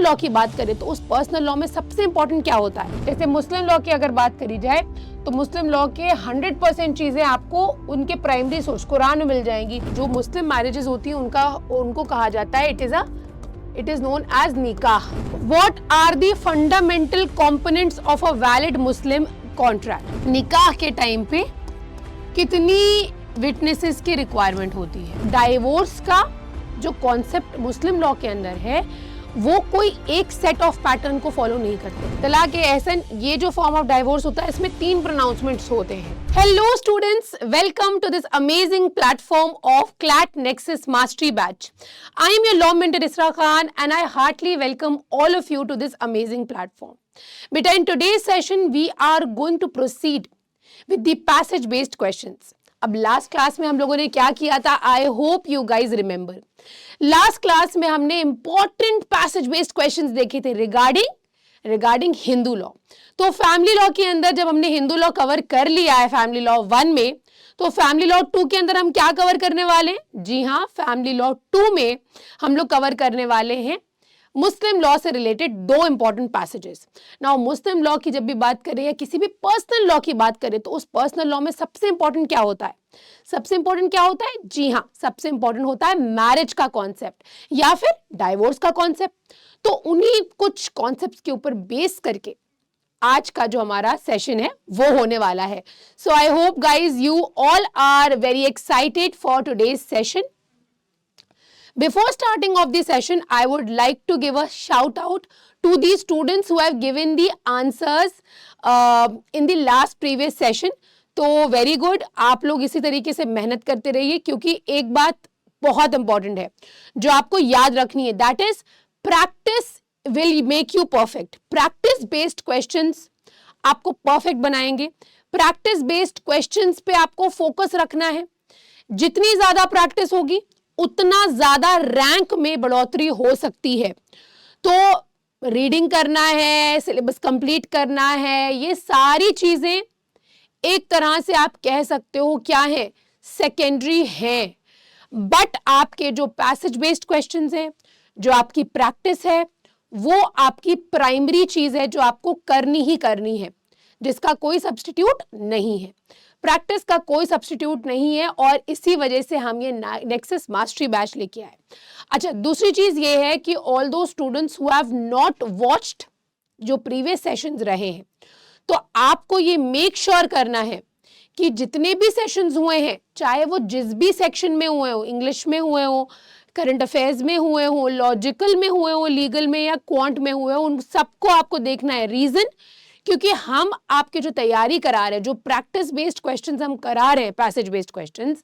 Law की बात करें तो उस पर्सनल लॉ में सबसे इंपॉर्टेंट क्या होता है? जैसे मुस्लिम लॉ की अगर बात करी जाए तो मुस्लिम लॉ के 100% चीजें आपको उनके प्राइमरी सोर्स कुरान में मिल जाएंगी। जो मुस्लिम मैरिजेस होती हैं उनको कहा जाता है it is known as nikah. What are the fundamental components of a valid Muslim contract? निकाह के टाइम पे कितनी विटनेसेस की रिक्वायरमेंट होती है? डाइवोर्स का जो कॉन्सेप्ट मुस्लिम लॉ के अंदर है वो कोई एक सेट ऑफ पैटर्न को फॉलो नहीं करते। तलाक एहसन ये जो फॉर्म ऑफ डाइवोर्स होता है इसमें 3 प्रोनाउंसमेंट्स होते हैं। Hello students, welcome to this amazing platform of CLAT Nexus mastery batch. I am your law mentor Isra Khan and I heartily welcome all of you to this amazing platform. बेटा, in today's session we are going to proceed with the passage based questions. अब last class में हम लोगों ने क्या किया था? I hope you guys remember. Last class में हमने इंपॉर्टेंट पैसेज बेस्ड क्वेश्चंस देखे थे रिगार्डिंग हिंदू लॉ। तो फैमिली लॉ के अंदर जब हमने हिंदू लॉ कवर कर लिया है फैमिली लॉ 1 में, तो फैमिली लॉ 2 के अंदर हम क्या कवर करने वाले हैं? जी हाँ, फैमिली लॉ 2 में हम लोग कवर करने वाले हैं मुस्लिम लॉ से रिलेटेड 2 इंपॉर्टेंट पैसेजेस। नाउ मुस्लिम लॉ की जब भी बात करें या किसी भी पर्सनल लॉ की बात करें तो उस पर्सनल लॉ में सबसे इंपॉर्टेंट क्या होता है? सबसे इंपॉर्टेंट क्या होता है? जी हाँ, सबसे इंपॉर्टेंट होता है मैरिज का कॉन्सेप्ट या फिर डाइवोर्स का कॉन्सेप्ट। तो उन्हीं कुछ कॉन्सेप्ट्स के ऊपर बेस करके आज का जो हमारा सेशन है वो होने वाला है। So I hope guys you all are very excited for today's session. Before starting of the session, I would like to give a shout out to the students who have given the answers in the last previous session. तो very good, आप लोग इसी तरीके से मेहनत करते रहिए क्योंकि एक बात बहुत इंपॉर्टेंट है जो आपको याद रखनी है, that is practice will make you perfect. Practice based questions आपको परफेक्ट बनाएंगे. प्रैक्टिस बेस्ड क्वेश्चंस पे आपको फोकस रखना है. जितनी ज्यादा प्रैक्टिस होगी उतना ज्यादा रैंक में बढ़ोतरी हो सकती है. तो रीडिंग करना है, सिलेबस कंप्लीट करना है, ये सारी चीजें एक तरह से आप कह सकते हो क्या है, सेकेंडरी हैं. बट आपके जो पैसेज बेस्ड क्वेश्चंस हैं, जो आपकी प्रैक्टिस है, वो आपकी प्राइमरी चीज है जो आपको करनी ही करनी है, जिसका कोई सब्स्टिट्यूट नहीं है. प्रैक्टिस का कोई सब्स्टिट्यूट नहीं है और इसी वजह से हम ये नेक्सस मास्टरी बैच लेके आए. अच्छा, दूसरी चीज ये है कि ऑल दो students who have not watched जो प्रीवियस सेशंस रहे हैं, तो आपको ये मेक श्योर करना है कि जितने भी सेशंस हुए हैं, चाहे वो जिस भी सेक्शन में हुए हो, इंग्लिश में हुए हो, करंट अफेयर्स में हुए हो, लॉजिकल में हुए हो, लीगल में या क्वांट में हुए हो, उन सबको आपको देखना है. रीजन क्योंकि हम आपके जो तैयारी करा रहे हैं, जो प्रैक्टिस बेस्ड क्वेश्चंस हम करा रहे हैं, पैसेज बेस्ड क्वेश्चंस,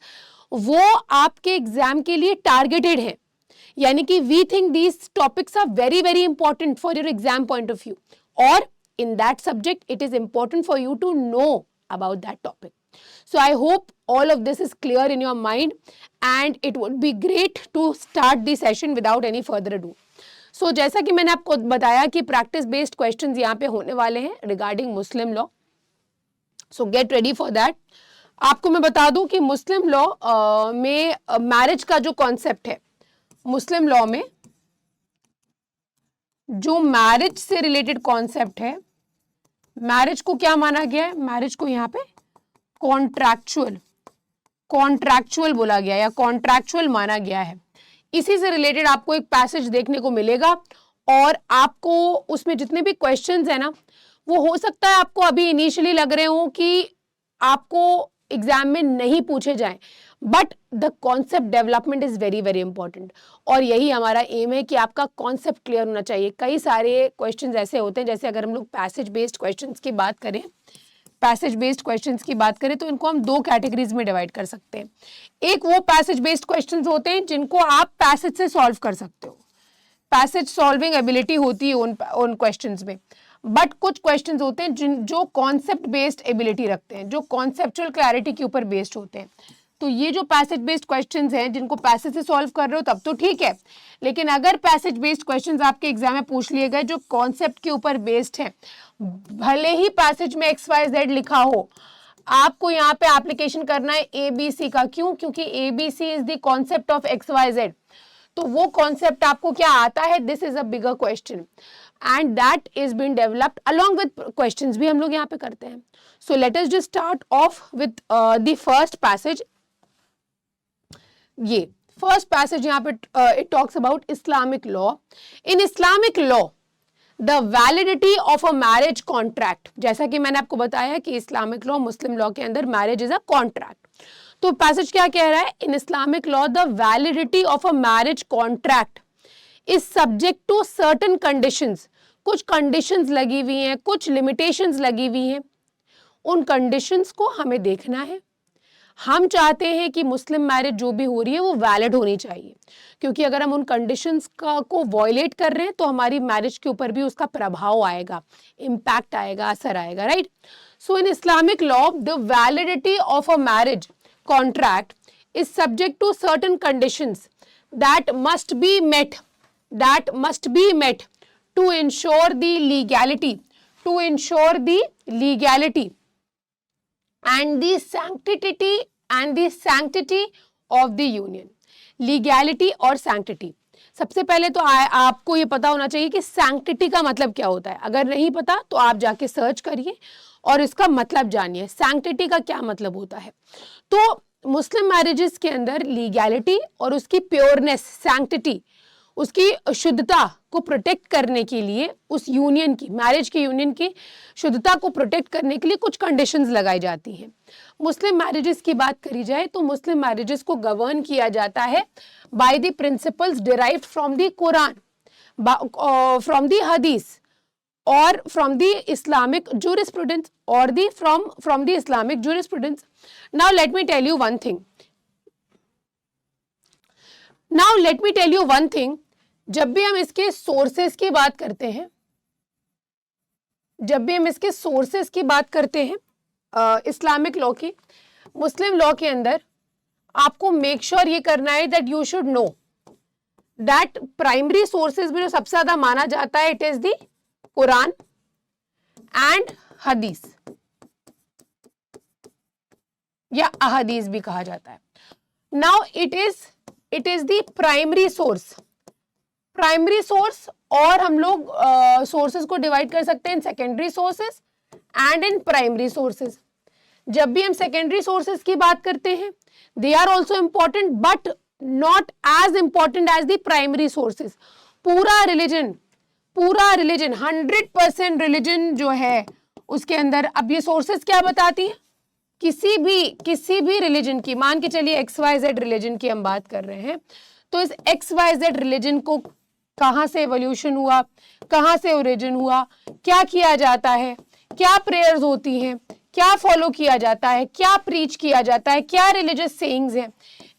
वो आपके एग्जाम के लिए टारगेटेड है. यानी कि we think these topics are very very important for your exam point of view, और in that subject it is important for you to know about that topic. So I hope all of this is clear in your mind and it would be great to start the session without any further ado. So जैसा कि मैंने आपको बताया कि practice based questions यहाँ पे होने वाले हैं regarding Muslim law. So get ready for that. आपको मैं बता दूं कि मुस्लिम लॉ में मैरिज का जो कॉन्सेप्ट है, मुस्लिम लॉ में जो मैरिज से रिलेटेड कॉन्सेप्ट है, मैरिज को क्या माना गया है? मैरिज को यहाँ पे कॉन्ट्रैक्चुअल बोला गया या कॉन्ट्रैक्चुअल माना गया है. इसी से रिलेटेड आपको एक पैसेज देखने को मिलेगा और आपको उसमें जितने भी क्वेश्चंस है ना, वो हो सकता है आपको अभी इनिशियली लग रहे हो कि आपको एग्जाम में नहीं पूछे जाएं, but the concept development is very very important और यही हमारा एम है कि आपका कॉन्सेप्ट क्लियर होना चाहिए. कई सारे क्वेश्चंस ऐसे होते हैं, जैसे अगर हम लोग पैसेज बेस्ड क्वेश्चंस की बात करें, तो इनको हम 2 कैटेगरीज में डिवाइड कर सकते हैं. एक वो पैसेज बेस्ड क्वेश्चंस होते हैं जिनको आप पैसेज से सॉल्व कर सकते हो, पैसेज सॉल्विंग एबिलिटी होती है उन क्वेश्चंस में. बट कुछ क्वेश्चंस होते हैं जो कॉन्सेप्ट बेस्ड एबिलिटी रखते हैं, जो कॉन्सेप्चुअल क्लैरिटी के ऊपर बेस्ड होते हैं. तो ये जो पैसेज बेस्ड क्वेश्चंस हैं जिनको पैसेज से सॉल्व कर रहे हो तब तो ठीक है, लेकिन अगर पैसेज बेस्ड क्वेश्चंस आपके एग्जाम में पूछ लिए गए जो कॉन्सेप्ट के ऊपर बेस्ड है, भले ही पैसेज में XYZ लिखा हो, आपको यहाँ पे एप्लीकेशन करना है ABC का. क्यों? क्योंकि ABC is the concept of XYZ. तो वो कॉन्सेप्ट आपको क्या आता है, this is a bigger question and that is been developed along with questions भी हम लोग यहाँ पे करते हैं. So let us just start off with the first passage. ये फर्स्ट पैसेज यहाँ पे it talks about Islamic law. In Islamic law the validity of a marriage contract, जैसा कि मैंने आपको बताया कि इस्लामिक लॉ, मुस्लिम लॉ के अंदर मैरिज इज अ कॉन्ट्रैक्ट. तो पैसेज क्या कह रहा है, in Islamic law the validity of a marriage contract is subject to certain conditions. कुछ कंडीशंस लगी हुई हैं, कुछ लिमिटेशंस लगी हुई हैं. उन कंडीशंस को हमें देखना है. हम चाहते हैं कि मुस्लिम मैरिज जो भी हो रही है वो वैलिड होनी चाहिए, क्योंकि अगर हम उन कंडीशंस को वॉयलेट कर रहे हैं तो हमारी मैरिज के ऊपर भी उसका प्रभाव आएगा, इम्पैक्ट आएगा, असर आएगा, right. So in Islamic law the validity of a marriage contract is subject to certain conditions that must be met to ensure the legality and the sanctity of the union. Legality और sanctity. सबसे पहले तो आपको ये पता होना चाहिए कि सैंक्टिटी का मतलब क्या होता है. अगर नहीं पता तो आप जाके सर्च करिए और इसका मतलब जानिए सैंक्टिटी का क्या मतलब होता है. तो मुस्लिम मैरिजेस के अंदर लीगैलिटी और उसकी प्योरनेस, सैंक्टिटी, उसकी शुद्धता को प्रोटेक्ट करने के लिए, उस यूनियन की, मैरिज की यूनियन की शुद्धता को प्रोटेक्ट करने के लिए कुछ कंडीशंस लगाई जाती हैं. मुस्लिम मैरिजेस की बात करी जाए तो मुस्लिम मैरिजेस को गवर्न किया जाता है bye the principles derived from the Quran, from the हदीस और फ्रॉम द इस्लामिक jurisprudence और from the Islamic jurisprudence. Now let me tell you one thing. जब भी हम इसके सोर्सेस की बात करते हैं, इस्लामिक लॉ की, मुस्लिम लॉ के अंदर आपको मेक श्योर ये करना है that you should know that primary sources में जो सबसे ज्यादा माना जाता है it is the Quran and hadith, या अहदीस भी कहा जाता है. Now it is the primary source. और हम लोग सोर्सेज को डिवाइड कर सकते हैं in secondary sources and in primary sources. जब भी हम सेकेंडरी सोर्सेज की बात करते हैं they are also important but not as important as the primary sources. पूरा रिलीजन 100% रिलीजन जो है उसके अंदर, अब ये सोर्सेज क्या बताती हैं, किसी भी रिलीजन की, मान के चलिए XYZ रिलीजन की हम बात कर रहे हैं, तो इस XYZ रिलीजन को कहाँ से एवोल्यूशन हुआ, कहाँ से ओरिजिन हुआ, क्या किया जाता है, क्या प्रेयर्स होती हैं, क्या फॉलो किया जाता है, क्या प्रीच किया जाता है, क्या रिलीजियस सेइंग्स हैं,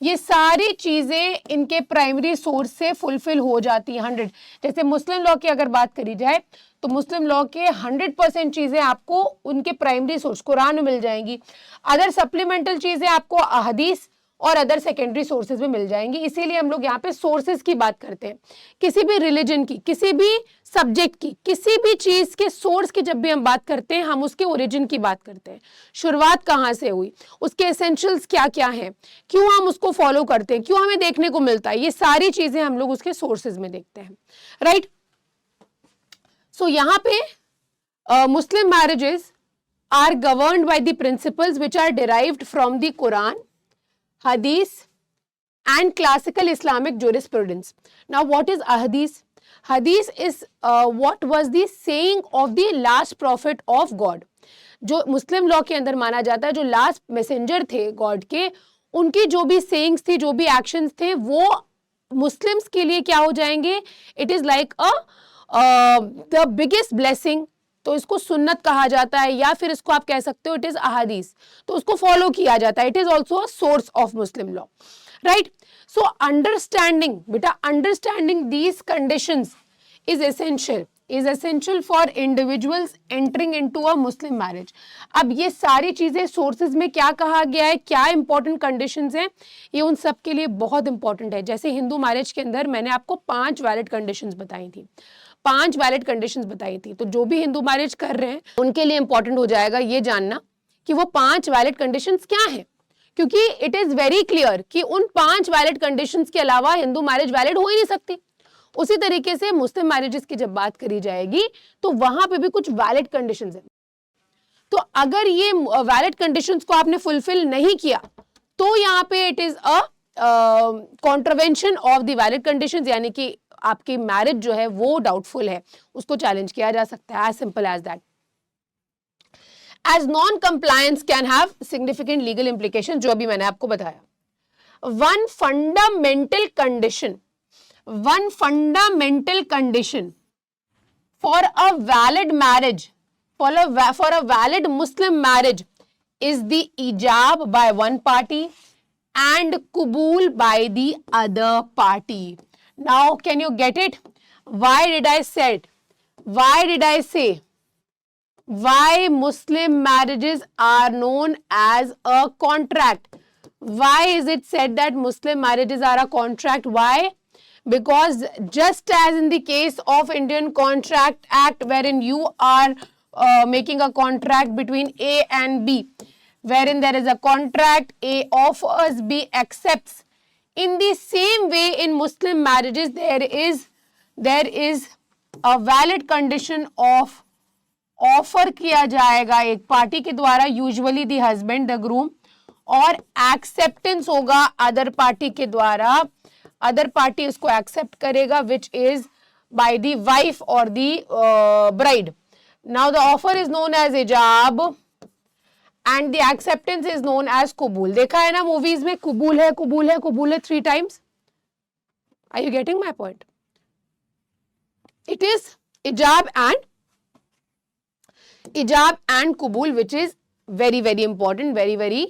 ये सारी चीजें इनके प्राइमरी सोर्स से फुलफिल हो जाती है 100. जैसे मुस्लिम लॉ की अगर बात करी जाए तो मुस्लिम लॉ के 100% चीजें आपको उनके प्राइमरी सोर्स कुरान में मिल जाएंगी. अदर सप्लीमेंटल चीजें आपको अहदीस और अदर सेकेंडरी सोर्सेज में मिल जाएंगी. इसीलिए हम लोग यहाँ पे सोर्सेज की बात करते हैं. किसी भी रिलीजन की, किसी भी सब्जेक्ट की, किसी भी चीज के सोर्स की जब भी हम बात करते हैं हम उसके ओरिजिन की बात करते हैं. शुरुआत कहाँ से हुई, उसके एसेंशियल्स क्या क्या हैं, क्यों हम उसको फॉलो करते हैं, क्यों हमें देखने को मिलता है, ये सारी चीजें हम लोग उसके सोर्सेज में देखते हैं, राइट. सो यहाँ पे Muslim marriages are governed by the principles which are derived from the Quran, Hadith and classical Islamic jurisprudence. Now what is Hadith? Hadith is what was the saying of the last prophet of God. जो मुस्लिम law के अंदर माना जाता है, जो last messenger थे God के, उनकी जो भी सेइंग्स थी, जो भी एक्शंस थे, वो मुस्लिम्स के लिए क्या हो जाएंगे, it is like the biggest blessing. तो इसको सुन्नत कहा जाता है या फिर इसको आप कह सकते हो इट इज अहादीस. तो उसको फॉलो किया जाता है. It is also a source of Muslim law, right. So understanding these conditions is essential for individuals entering into a Muslim marriage. अब ये सारी चीजें सोर्सेज में क्या कहा गया है, क्या इंपॉर्टेंट कंडीशंस हैं, ये उन सब के लिए बहुत इंपॉर्टेंट है. जैसे हिंदू मैरिज के अंदर मैंने आपको 5 वैलिड कंडीशंस बताई थी, 5 वैलिड कंडीशंस बताई थी. तो जो भी हिंदू मैरिज कर रहे हैं उनके लिए इंपॉर्टेंट हो जाएगा ये जानना कि वो 5 वैलिड कंडीशंस क्या हैं, क्योंकि इट इज वेरी क्लियर कि उन 5 वैलिड कंडीशंस के अलावा हिंदू मैरिज वैलिड हो ही नहीं सकती। उसी तरीके से मुस्लिम मैरिजेस की जब बात करी जाएगी तो वहां पे भी कुछ वैलिड कंडीशंस हैं। तो अगर ये वैलिड कंडीशंस को आपने फुलफिल नहीं किया तो यहाँ पे it is a contravention of the valid conditions, यानी कि आपकी मैरिज जो है वो डाउटफुल है, उसको चैलेंज किया जा सकता है, as simple as that. As non compliance can have significant legal implication, जो अभी मैंने आपको बताया। One fundamental condition for a valid marriage, for a valid Muslim marriage is the ijab by one party and qabul by the other party. Now can you get it? Why did I say why Muslim marriages are known as a contract? Why is it said that Muslim marriages are a contract? Why? Because just as in the case of Indian Contract Act, wherein you are making a contract between A and B, wherein there is a contract, A offers, B accepts. In the same way, in Muslim marriages, there is a valid condition of offer किया जाएगा एक party के द्वारा, usually the husband the groom, और acceptance होगा other party के द्वारा, other party इसको एक्सेप्ट करेगा, which is by the wife और the bride. Now the offer is known as ijab and the acceptance is known as kubul. देखा है ना मूवीज में, कुबूल है कुबूल है कुबूल है 3 times. Are you getting my point? It is ijab and kubul, which is very very important, very very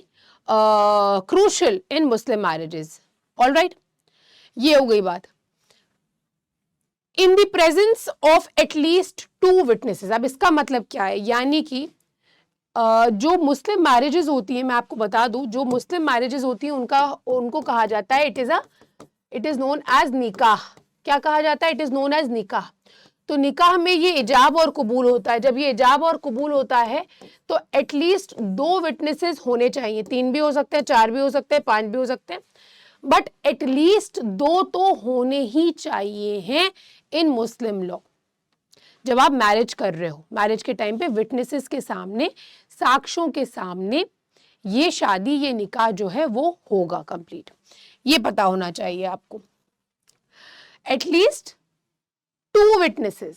crucial in Muslim marriages. All right, ये हो गई बात। In the presence of at least 2 witnesses. अब इसका मतलब क्या है, यानी कि जो मुस्लिम मैरिजेस होती हैं, मैं आपको बता दूं, जो मुस्लिम मैरिजेस होती हैं उनको कहा जाता है इट इज नोन एज निकाह। क्या कहा जाता है? इट इज नोन एज निकाह। तो निकाह में ये इजाब और कबूल होता है। जब ये इजाब और कबूल होता है तो एटलीस्ट 2 विटनेसेस होने चाहिए। 3 भी हो सकते हैं, 4 भी हो सकते हैं, 5 भी हो सकते हैं, बट एटलीस्ट 2 तो होने ही चाहिए हैं इन मुस्लिम लॉ। जब आप मैरिज कर रहे हो, मैरिज के टाइम पे विटनेसेस के सामने, साक्ष्यों के सामने ये शादी, ये निकाह जो है वो होगा कंप्लीट। ये पता होना चाहिए आपको। At least 2 witnesses.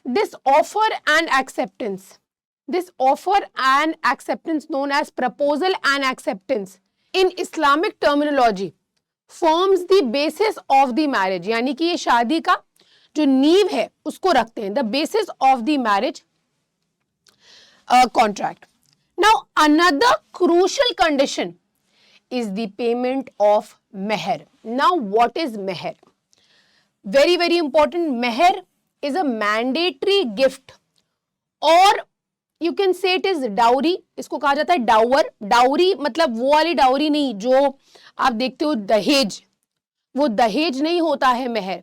This offer and acceptance known as proposal and acceptance in Islamic terminology forms the basis of the marriage. यानी कि ये शादी का जो नींव है उसको रखते हैं, the basis of the marriage contract. Now another crucial condition is the payment of meher. Now what is meher? Very very important. Meher is a mandatory gift, or you can say it is dowry. इसको कहा जाता है Dawar. Dowry मतलब वो वाली dowry नहीं जो आप देखते हो दहेज, वो दहेज नहीं होता है मेहर।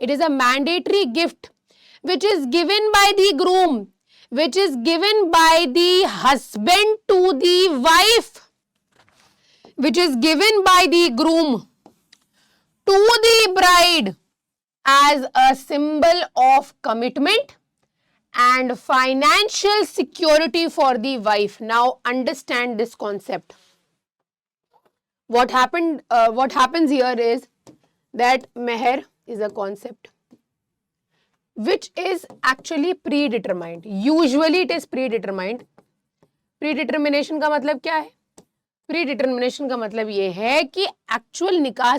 It is a mandatory gift which is given by the groom, which is given by the husband to the wife, which is given by the groom to the bride as a symbol of commitment and financial security for the wife. Now understand this concept. What happens here is that meher is a concept which is actually predetermined. Usually it is predetermined. Predetermination का मतलब क्या है? Predetermination का मतलब ये है कि actual निकाह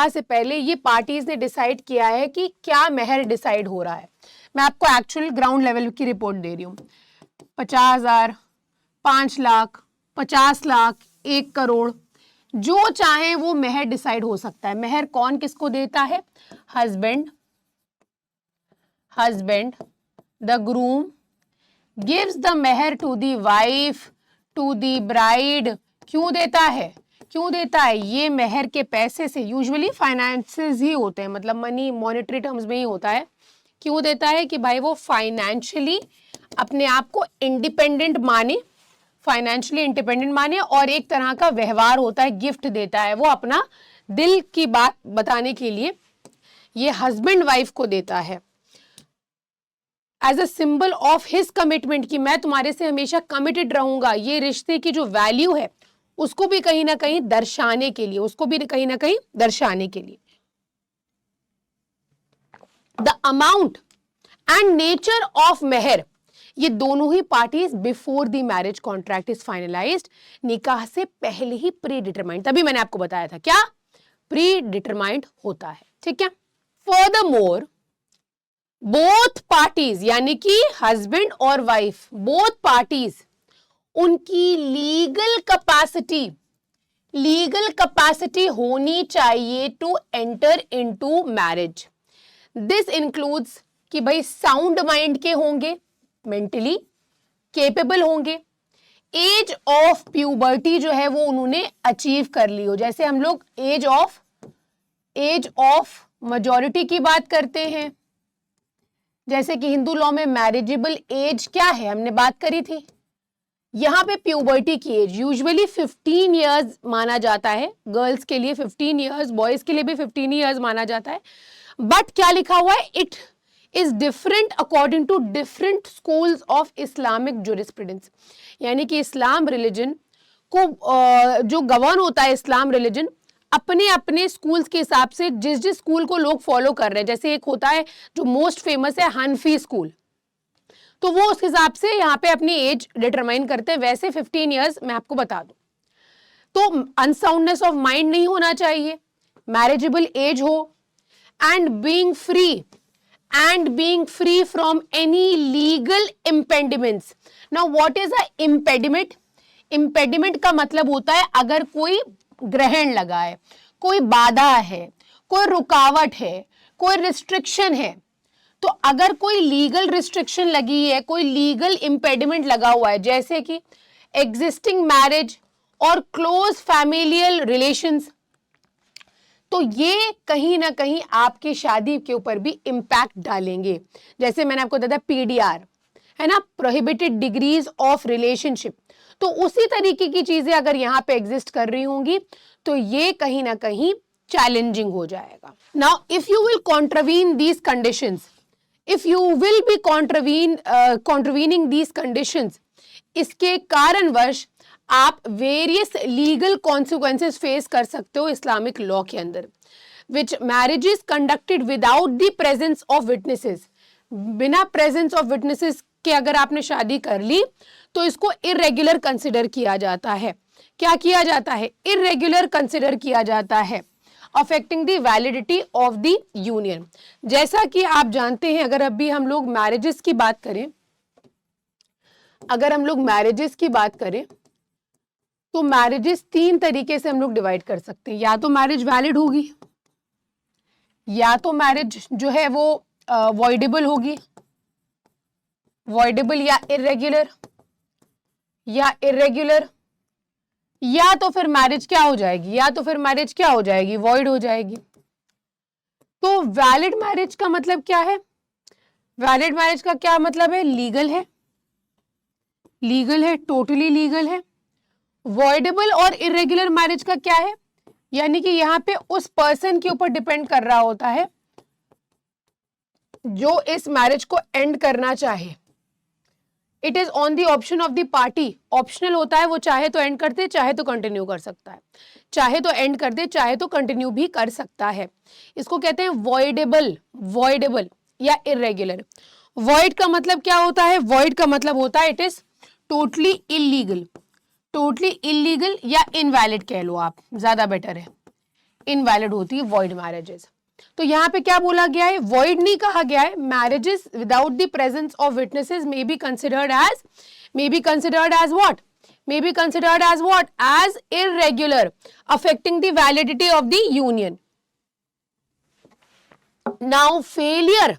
से पहले ये पार्टीज ने डिसाइड किया है कि क्या मेहर डिसाइड हो रहा है। मैं आपको एक्चुअल ग्राउंड लेवल की रिपोर्ट दे रही हूँ। 50,000, 5 लाख, 50 लाख, 1 करोड़, जो चाहे वो मेहर डिसाइड हो सकता है। मेहर कौन किसको देता है? Husband, the groom gives the mehr to the wife, to the bride. क्यों देता है? ये मेहर के पैसे से, यूजुअली फाइनेंसेस ही होते हैं, मतलब मनी मॉनेटरी टर्म्स में ही होता है। क्यों देता है? कि भाई वो फाइनेंशियली अपने आप को इंडिपेंडेंट माने, फाइनेंशियली इंडिपेंडेंट माने, और एक तरह का व्यवहार होता है, गिफ्ट देता है वो अपना दिल की बात बताने के लिए, ये हस्बैंड वाइफ को देता है as a symbol of his commitment कि मैं तुम्हारे से हमेशा कमिटेड रहूंगा। ये रिश्ते की जो वैल्यू है उसको भी कहीं ना कहीं दर्शाने के लिए, उसको भी कहीं ना कहीं दर्शाने के लिए। The amount and nature of mehr, ये दोनों ही parties before the marriage contract is finalised, निकाह से पहले ही प्री डिटरमाइंड, तभी मैंने आपको बताया था क्या प्री डिटरमाइंड होता है, ठीक है। फर्दरमोर बोथ पार्टीज, यानी कि हस्बैंड और वाइफ, बोथ पार्टीज, उनकी लीगल कैपेसिटी होनी चाहिए to enter into marriage. This includes कि भाई साउंड माइंड के होंगे, मेंटली केपेबल होंगे, एज ऑफ प्यूबर्टी जो है वो उन्होंने अचीव कर ली हो। जैसे हम लोग एज ऑफ मेजॉरिटी की बात करते हैं, जैसे कि हिंदू लॉ में मैरिजेबल एज क्या है, हमने बात करी थी। यहां पे प्यूबर्टी की एज यूजुअली 15 इयर्स माना जाता है, गर्ल्स के लिए 15 इयर्स, बॉयज के लिए भी 15 इयर्स माना जाता है। बट क्या लिखा हुआ है, it is different according to different schools of Islamic jurisprudence, यानी कि इस्लाम रिलीजन को जो गवर्न होता है, इस्लाम रिलीजन अपने अपने स्कूल्स के हिसाब से, जिस जिस स्कूल को लोग फॉलो कर रहे हैं, जैसे एक होता है जो मोस्ट फेमस है हनफी स्कूल, तो वो उस हिसाब से यहाँ पे अपनी एज डिटरमाइन करते हैं। वैसे 15 इयर्स मैं आपको बता दूं, तो अनसाउंडनेस ऑफ माइंड नहीं होना चाहिए, मैरिजेबल एज हो, and being free from any legal impediments. Now what is a impediment? Impediment का मतलब होता है अगर कोई ग्रहण लगा है, कोई बाधा है, कोई रुकावट है, कोई रिस्ट्रिक्शन है, तो अगर कोई लीगल रिस्ट्रिक्शन लगी है, कोई लीगल इम्पेडिमेंट लगा हुआ है, जैसे कि एग्जिस्टिंग मैरिज और क्लोज फैमिलियल रिलेशंस, तो ये कहीं ना कहीं आपकी शादी के ऊपर भी इम्पैक्ट डालेंगे। जैसे मैंने आपको बताया पीडीआर है ना, प्रोहिबिटेड डिग्रीज ऑफ रिलेशनशिप, तो उसी तरीके की चीजें अगर यहाँ पे एग्जिस्ट कर रही होंगी तो ये कहीं ना कहीं चैलेंजिंग हो जाएगा। Now if you will contravene these conditions, if you will be contravening these conditions, इसके कारणवश आप वेरियस लीगल कॉन्सिक्वेंसेस फेस कर सकते हो इस्लामिक लॉ के अंदर। Which marriages conducted without the presence of witnesses, बिना प्रेजेंस ऑफ विटनेसेस के अगर आपने शादी कर ली तो इसको इरेगुलर कंसिडर किया जाता है। क्या किया जाता है? इरेगुलर कंसिडर किया जाता है, affecting the validity of the union. जैसा कि आप जानते हैं, अगर अभी हम लोग मैरिजेस की बात करें, तो मैरिजेस 3 तरीके से हम लोग डिवाइड कर सकते हैं। या तो मैरिज वैलिड होगी, या तो मैरिज जो है वो वॉइडेबल होगी, वॉइडेबल या इरेगुलर, या तो फिर मैरिज क्या हो जाएगी, वॉइड हो जाएगी। तो वैलिड मैरिज का मतलब क्या है? वैलिड मैरिज का क्या मतलब है? लीगल है, टोटली लीगल है। वॉइडेबल और इरेगुलर मैरिज का क्या है? यानी कि यहाँ पे उस पर्सन के ऊपर डिपेंड कर रहा होता है जो इस मैरिज को एंड करना चाहे। It is on the option of the party, optional होता है, वो चाहे तो एंड कर दे, चाहे तो कंटिन्यू कर सकता है, चाहे तो एंड कर दे, चाहे तो कंटिन्यू भी कर सकता है। इसको कहते हैं वॉइडेबल या इरेगुलर। वॉइड का मतलब क्या होता है? वॉइड का मतलब होता है इट इज टोटली इलीगल या इनवैलिड कह लो आप, ज्यादा बेटर है, इनवैलिड होती है वॉइड मैरिजेस। तो यहाँ पे क्या बोला गया है? वॉइड नहीं कहा गया है। Marriages without the presence of witnesses may be considered what? As irregular, affecting the validity of the union. Now failure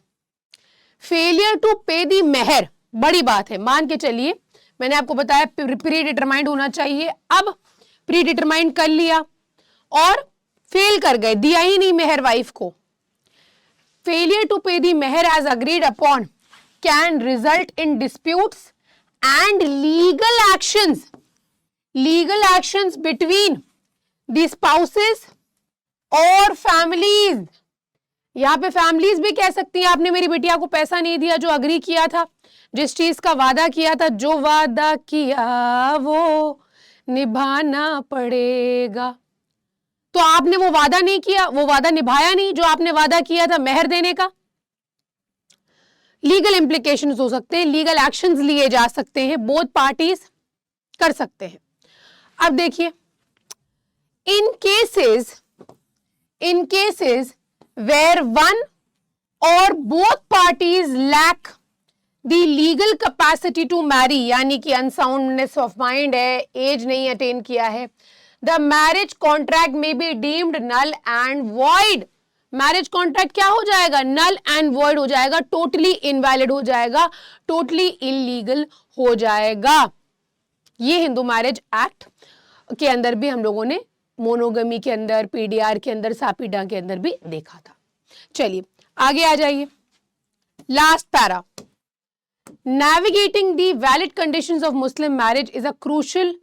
to pay the meher, बड़ी बात है। मान के चलिए मैंने आपको बताया प्री डिटरमाइंड होना चाहिए, अब प्री डिटरमाइंड कर लिया और फेल कर गए, दिया ही नहीं मेहर वाइफ को। Failure to pay the mehr as agreed upon, can result in disputes and legal actions between the spouses और families. यहाँ पे फैमिलीज भी कह सकती हैं आपने मेरी बिटिया को पैसा नहीं दिया जो अग्री किया था, जिस चीज का वादा किया था, जो वादा किया वो निभाना पड़ेगा। तो आपने वो वादा नहीं किया, वो वादा निभाया नहीं जो आपने वादा किया था मेहर देने का। लीगल इम्प्लीकेशंस हो सकते हैं, लीगल एक्शंस लिए जा सकते हैं, बोथ पार्टीज कर सकते हैं। अब देखिए, इन cases where one or both parties lack the legal capacity to marry, यानी कि अनसाउंडनेस ऑफ माइंड है, एज नहीं अटेन किया है, the marriage contract may be deemed null and void. Marriage contract क्या हो जाएगा? नल एंड वॉइड हो जाएगा, टोटली इनवैलिड हो जाएगा, टोटली इलीगल हो जाएगा। ये हिंदू मैरिज एक्ट के अंदर भी हम लोगों ने मोनोगमी के अंदर, पीडीआर के अंदर, सापीडा के अंदर भी देखा था। चलिए आगे आ जाइए, last para. Navigating the valid conditions of Muslim marriage is a crucial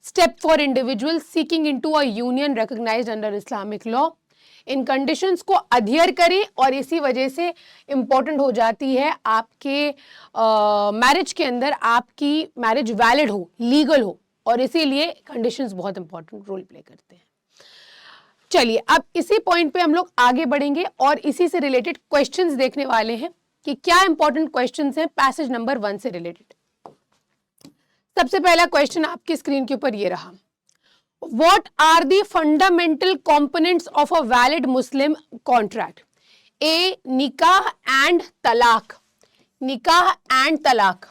step for individuals seeking into a union recognized under Islamic law. In conditions को अध्ययर करें और इसी वजह से इंपॉर्टेंट हो जाती है आपके मैरिज के अंदर, आपकी मैरिज वैलिड हो, लीगल हो, और इसीलिए कंडीशंस बहुत इंपॉर्टेंट रोल प्ले करते हैं। चलिए अब इसी पॉइंट पे हम लोग आगे बढ़ेंगे और इसी से रिलेटेड क्वेश्चंस देखने वाले हैं कि क्या इंपॉर्टेंट क्वेश्चंस हैं पैसेज नंबर 1 से रिलेटेड। सबसे पहला क्वेश्चन आपकी स्क्रीन के ऊपर ये रहा, what are the fundamental components of a valid Muslim contract? A, nikah and तलाक, निकाह एंड तलाक,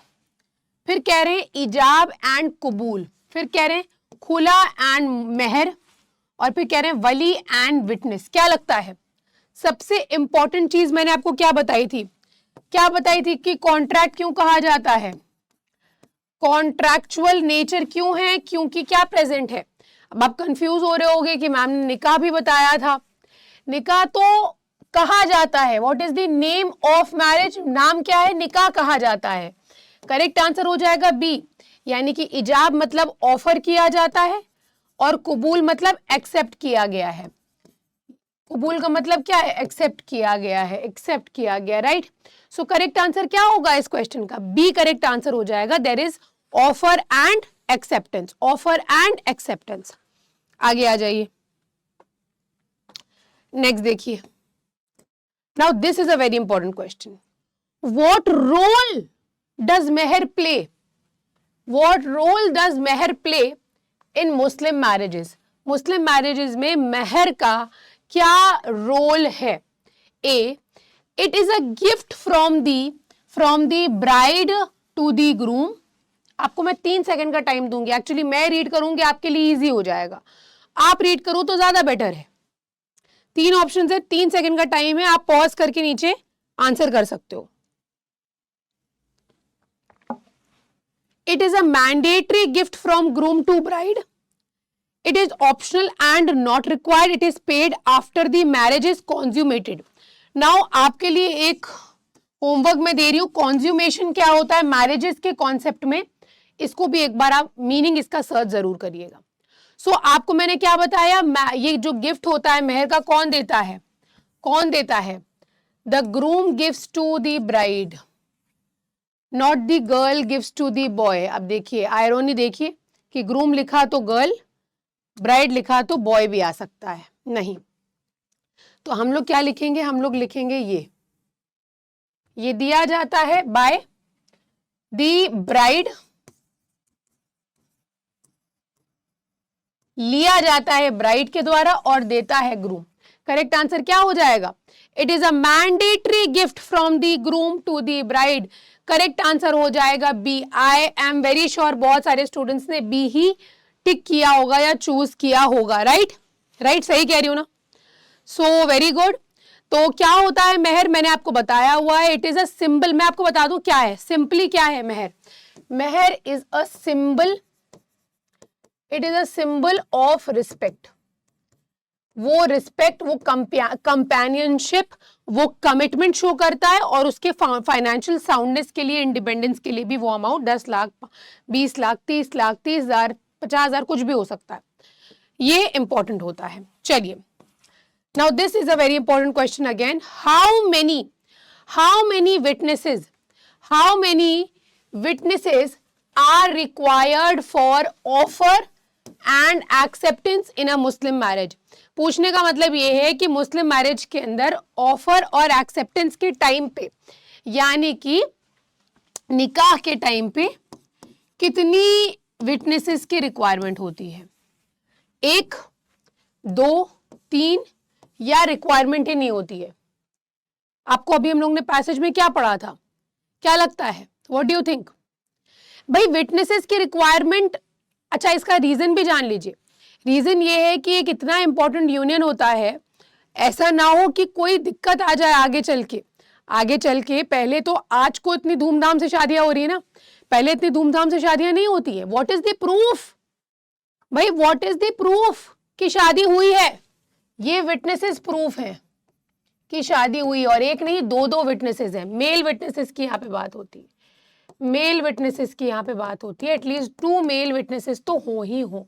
फिर कह रहे हैं इजाब एंड कबूल, फिर कह रहे हैं खुला एंड मेहर, और फिर कह रहे हैं वली एंड विटनेस। क्या लगता है सबसे इंपॉर्टेंट चीज मैंने आपको क्या बताई थी? क्या बताई थी कि कॉन्ट्रैक्ट क्यों कहा जाता है? कॉन्ट्रैक्चुअल नेचर क्यों है? क्योंकि क्या प्रेजेंट है। अब आप कंफ्यूज हो रहे होगे कि मैम ने निकाह भी बताया था, निकाह तो कहा जाता है, what is the name of marriage? नाम क्या है? निकाह कहा जाता है। करेक्ट आंसर हो जाएगा बी, यानी कि इजाब मतलब ऑफर किया जाता है और कबूल मतलब एक्सेप्ट किया गया है। कबूल का मतलब क्या है? एक्सेप्ट किया गया है, एक्सेप्ट किया गया, राइट। सो करेक्ट आंसर क्या होगा इस क्वेश्चन का? बी करेक्ट आंसर हो जाएगा। There is offer and acceptance, offer and acceptance. आगे आ जाइए, नेक्स्ट देखिए। Now this is a very important question, what role does mehr play? What role does mehr play in Muslim marriages? Muslim marriages में मेहर का क्या रोल है? A, it is a gift from the bride to the groom. आपको मैं 3 second का time दूंगी, actually मैं रीड करूंगी आपके लिए इजी हो जाएगा, आप रीड करो तो ज्यादा बेटर है। 3 ऑप्शन है, 3 सेकंड का टाइम है, आप पॉज करके नीचे आंसर कर सकते हो। It is a mandatory gift from groom to bride. It is optional and not required. It is paid after the marriage is consummated. Now आपके लिए एक होमवर्क मैं दे रही हूँ, कॉन्ज्यूमेशन क्या होता है मैरिजेस के कॉन्सेप्ट में, इसको भी एक बार आप मीनिंग इसका सर्च जरूर करिएगा। सो आपको मैंने क्या बताया, ये जो गिफ्ट होता है मेहर का कौन देता है? कौन देता है? The groom gives to the bride, not the girl gives to the boy. अब देखिए आयरोनी, देखिए कि ग्रूम लिखा तो गर्ल, ब्राइड लिखा तो बॉय भी आ सकता है, नहीं तो हम लोग क्या लिखेंगे? हम लोग लिखेंगे ये दिया जाता है बाय द ब्राइड, लिया जाता है ब्राइड के द्वारा और देता है ग्रूम। करेक्ट आंसर क्या हो जाएगा? It is a mandatory gift from the groom to the bride. Correct answer हो जाएगा B. I am very sure बहुत सारे स्टूडेंट्स ने बी ही टिक किया होगा या चूज किया होगा, राइट? राइट, सही कह रही हूं ना? So very good. तो क्या होता है मेहर? मैंने आपको बताया हुआ है, इट इज अ सिंबल। मैं आपको बता दूं क्या है, सिंपली क्या है मेहर? Mehr is a symbol, it is a symbol of respect. वो रिस्पेक्ट, वो कंपेनियनशिप, वो कमिटमेंट शो करता है, और उसके फाइनेंशियल साउंडनेस के लिए, इंडिपेंडेंस के लिए भी वो अमाउंट 10 लाख, 20 लाख, 30 लाख, 30,000, 50,000 कुछ भी हो सकता है, ये इंपॉर्टेंट होता है। चलिए, now this is a very important question again, how many witnesses are required for offer and acceptance in a Muslim marriage। पूछने का मतलब ये है कि मुस्लिम मैरिज के अंदर ऑफर और एक्सेप्टेंस के टाइम पे, यानी कि निकाह के टाइम पे कितनी विटनेसेस की रिक्वायरमेंट होती है, 1, 2, 3, या रिक्वायरमेंट ही नहीं होती है। आपको अभी हम लोग ने पैसेज में क्या पढ़ा था, क्या लगता है, व्हाट डू यू थिंक? भाई विटनेसेस की रिक्वायरमेंट, अच्छा इसका रीजन भी जान लीजिए। रीजन ये है कि एक इतना इंपॉर्टेंट यूनियन होता है, ऐसा ना हो कि कोई दिक्कत आ जाए आगे चल के। पहले तो आज को इतनी धूमधाम से शादियां हो रही है ना, पहले इतनी धूमधाम से शादियां नहीं होती है। व्हाट इज द प्रूफ भाई, व्हाट इज द प्रूफ कि शादी हुई है? ये विटनेसेस प्रूफ है कि शादी हुई, और एक नहीं 2 विटनेसेस हैं। मेल विटनेसेस की यहाँ पे बात होती है, एटलीस्ट 2 मेल विटनेसेस तो हो ही हो।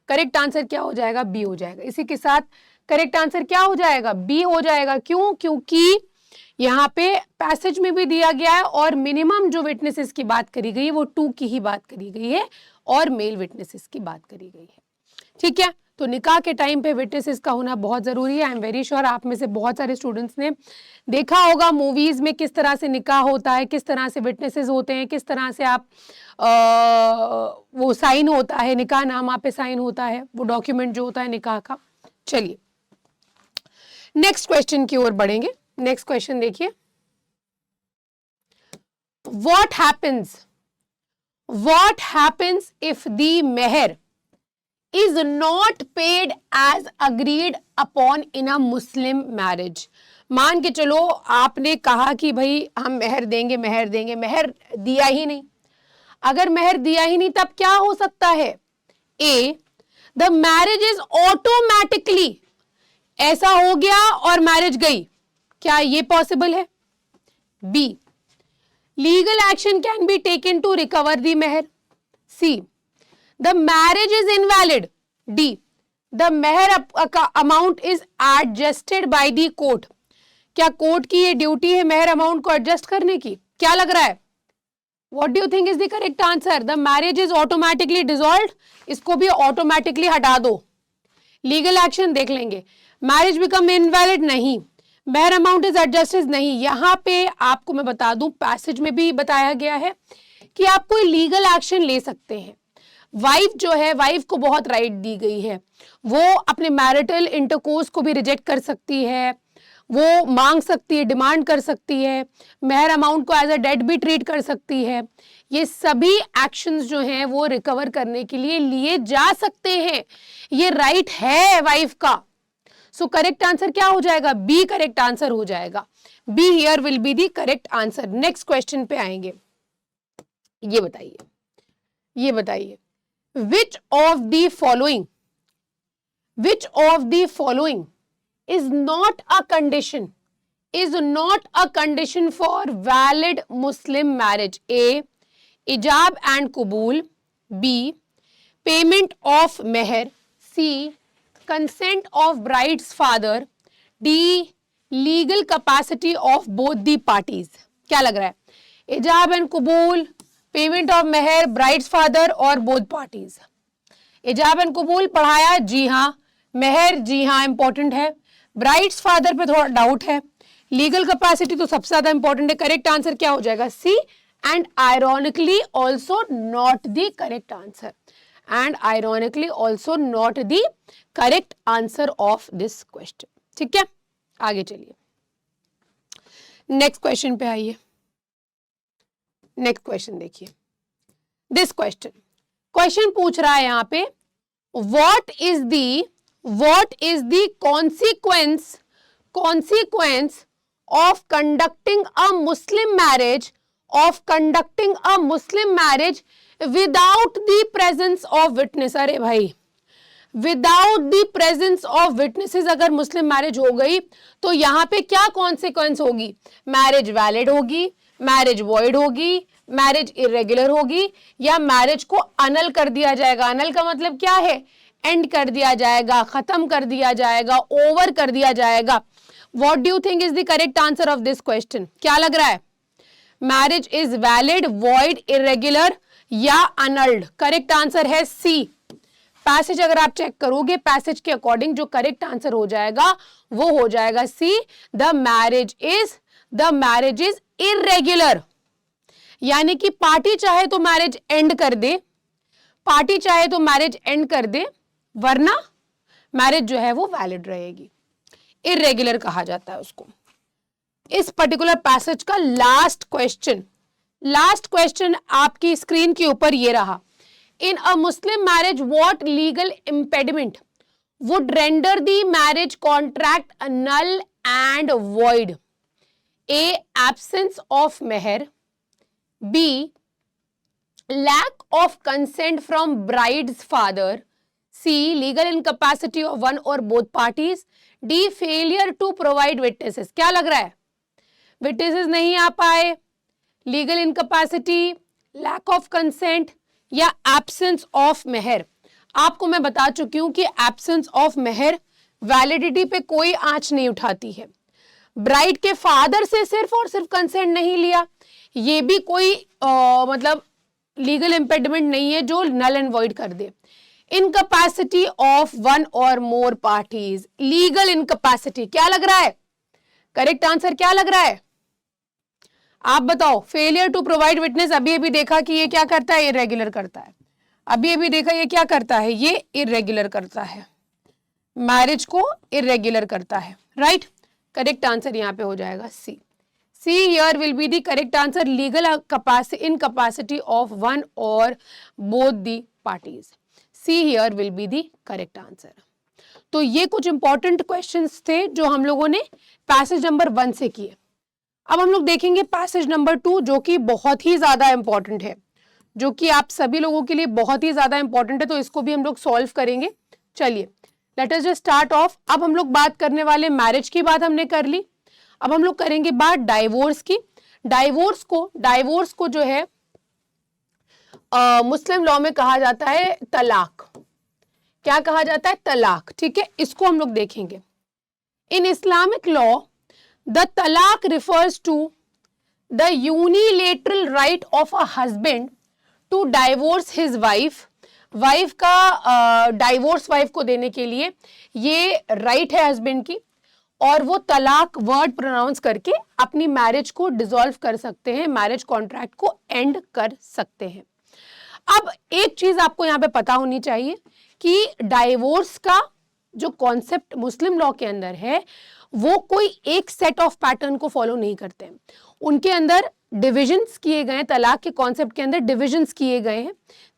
करेक्ट आंसर क्या हो जाएगा? बी हो जाएगा। इसी के साथ करेक्ट आंसर क्या हो जाएगा? बी हो जाएगा। क्यों? क्योंकि यहाँ पे पैसेज में भी दिया गया है, और मिनिमम जो विटनेसेस की बात करी गई है वो 2 की ही बात करी गई है, और मेल विटनेसेस की बात करी गई है। ठीक है, तो निकाह के टाइम पे विटनेसेस का होना बहुत जरूरी है। आई एम वेरी श्योर आप में से बहुत सारे स्टूडेंट्स ने देखा होगा मूवीज में किस तरह से निकाह होता है, किस तरह से विटनेसेस होते हैं, किस तरह से आप वो साइन होता है, निकाह नामा पे साइन होता है, वो डॉक्यूमेंट जो होता है निकाह का। चलिए नेक्स्ट क्वेश्चन की ओर बढ़ेंगे। नेक्स्ट क्वेश्चन देखिए, what happens if the mehr is not paid as agreed upon in a Muslim marriage। मान के चलो आपने कहा कि भाई हम मेहर देंगे, मेहर दिया ही नहीं। अगर मेहर दिया ही नहीं तब क्या हो सकता है? ए, द मैरिज इज ऑटोमेटिकली, ऐसा हो गया और मैरिज गई, क्या ये पॉसिबल है? B, legal action can be taken to recover the mehr. C, the marriage is invalid। D, the meher amount is adjusted by the court। क्या कोर्ट की ये ड्यूटी है मेहर अमाउंट को एडजस्ट करने की? क्या लग रहा है? What do you think is the correct answer? The marriage is automatically dissolved। इसको भी ऑटोमेटिकली हटा दो। लीगल एक्शन देख लेंगे। मैरिज बिकम इनवैलिड, नहीं। मेहर अमाउंट इज एडजस्टेड, नहीं। यहाँ पे आपको मैं बता दूं, पैसेज में भी बताया गया है कि आप कोई लीगल एक्शन ले सकते हैं। वाइफ जो है, वाइफ को बहुत राइट दी गई है, वो अपने मैरिटल इंटरकोर्स को भी रिजेक्ट कर सकती है, वो मांग सकती है, डिमांड कर सकती है, मेहर अमाउंट को एज अ डेट भी ट्रीट कर सकती है। ये सभी एक्शंस जो हैं वो रिकवर करने के लिए लिए जा सकते हैं, ये राइट है वाइफ का। सो करेक्ट आंसर क्या हो जाएगा? बी करेक्ट आंसर हो जाएगा। Be here will be the correct answer. Next question पे आएंगे। ये बताइए which of the following is not a condition for valid Muslim marriage? A, ijab and qabul। B, payment of meher। C, consent of bride's father। D, legal capacity of both the parties। क्या लग रहा है? ijab and qabul, payment of mehr, bride's father और both parties. Ijab and qabul पढ़ाया, जी हाँ। मेहर, जी हाँ important है। Brides father पे थोड़ा डाउट है। लीगल कैपेसिटी तो सबसे ज्यादा इंपॉर्टेंट है। करेक्ट आंसर क्या हो जाएगा? C, and ironically also not the correct answer of this question. ठीक है, आगे चलिए, नेक्स्ट क्वेश्चन पे आइए। नेक्स्ट क्वेश्चन देखिए। दिस क्वेश्चन पूछ रहा है यहाँ पे, what is the consequence of conducting a Muslim marriage without the presence of witness. अरे भाई without the presence of witnesses अगर मुस्लिम मैरिज हो गई तो यहाँ पे क्या कॉन्सिक्वेंस होगी? मैरिज वैलिड होगी, मैरिज वॉइड होगी, मैरिज इरेगुलर होगी, या मैरिज को अनल कर दिया जाएगा। अनल का मतलब क्या है? एंड कर दिया जाएगा, खत्म कर दिया जाएगा, ओवर कर दिया जाएगा। What do you think is the correct answer of this question? क्या लग रहा है? Marriage is valid, void, irregular या अनल्ड? करेक्ट आंसर है सी। पैसेज अगर आप चेक करोगे, पैसेज के अकॉर्डिंग जो करेक्ट आंसर हो जाएगा वो हो जाएगा सी, द मैरिज इज इरेगुलर। यानी कि पार्टी चाहे तो मैरिज एंड कर दे, पार्टी चाहे तो मैरिज एंड कर दे, वरना मैरिज जो है वो वैलिड रहेगी। इरेगुलर कहा जाता है उसको। इस पर्टिकुलर पैसेज का लास्ट क्वेश्चन आपकी स्क्रीन के ऊपर ये रहा। In a Muslim marriage, what legal impediment would render the marriage contract null and void? A. Absence of meher. B. Lack of consent from bride's father. C. Legal incapacity of one or both parties. D. Failure to provide witnesses. क्या लग रहा है? Witnesses नहीं आ पाए, legal incapacity, lack of consent या absence of मेहर। आपको मैं बता चुकी हूं कि एब्सेंस ऑफ मेहर वैलिडिटी पे कोई आंच नहीं उठाती है। ब्राइड के फादर से सिर्फ और सिर्फ कंसेंट नहीं लिया, ये भी कोई मतलब लीगल इम्पेडिमेंट नहीं है जो नल एंड वॉइड कर दे। इनकैपेसिटी ऑफ वन और मोर पार्टीज, लीगल इनकैपेसिटी। क्या लग रहा है? करेक्ट आंसर क्या लग रहा है? आप बताओ। फेलियर टू प्रोवाइड विटनेस, अभी अभी देखा कि ये क्या करता है? इरेगुलर करता है। अभी अभी देखा ये क्या करता है? ये इरेगुलर करता है, मैरिज को इरेगुलर करता है। राइट, करेक्ट आंसर यहाँ पे हो जाएगा C. C here will be the correct answer, legal incapacity of one or both the parties. C here will be the correct answer. तो ये कुछ इंपॉर्टेंट क्वेश्चंस थे जो हम लोगों ने पैसेज नंबर 1 से किए। अब हम लोग देखेंगे पैसेज नंबर 2, जो कि बहुत ही ज्यादा इंपॉर्टेंट है, जो कि आप सभी लोगों के लिए बहुत ही ज्यादा इंपॉर्टेंट है, तो इसको भी हम लोग सॉल्व करेंगे। चलिए let us just start of. अब हम लोग बात करने वाले, मैरिज की बात हमने कर ली, अब हम लोग करेंगे बात डाइवोर्स की। डाइवोर्स को जो है मुस्लिम लॉ में कहा जाता है तलाक। क्या कहा जाता है? तलाक। ठीक है, इसको हम लोग देखेंगे। इन Islamic law the talaq refers to the unilateral right of a husband to divorce his wife. Wife का डाइवोर्स वाइफ को देने के लिए ये राइट है हस्बैंड की, और वो तलाक वर्ड प्रोनाउंस करके अपनी मैरिज को डिसॉल्व कर सकते हैं, मैरिज कॉन्ट्रैक्ट को एंड कर सकते हैं। अब एक चीज आपको यहाँ पे पता होनी चाहिए कि डाइवोर्स का जो कॉन्सेप्ट मुस्लिम लॉ के अंदर है वो कोई एक सेट ऑफ पैटर्न को फॉलो नहीं करते हैं। उनके अंदर डिविजन्स किए गए हैं, तलाक के कॉन्सेप्ट के अंदर डिविजन्स किए गए हैं।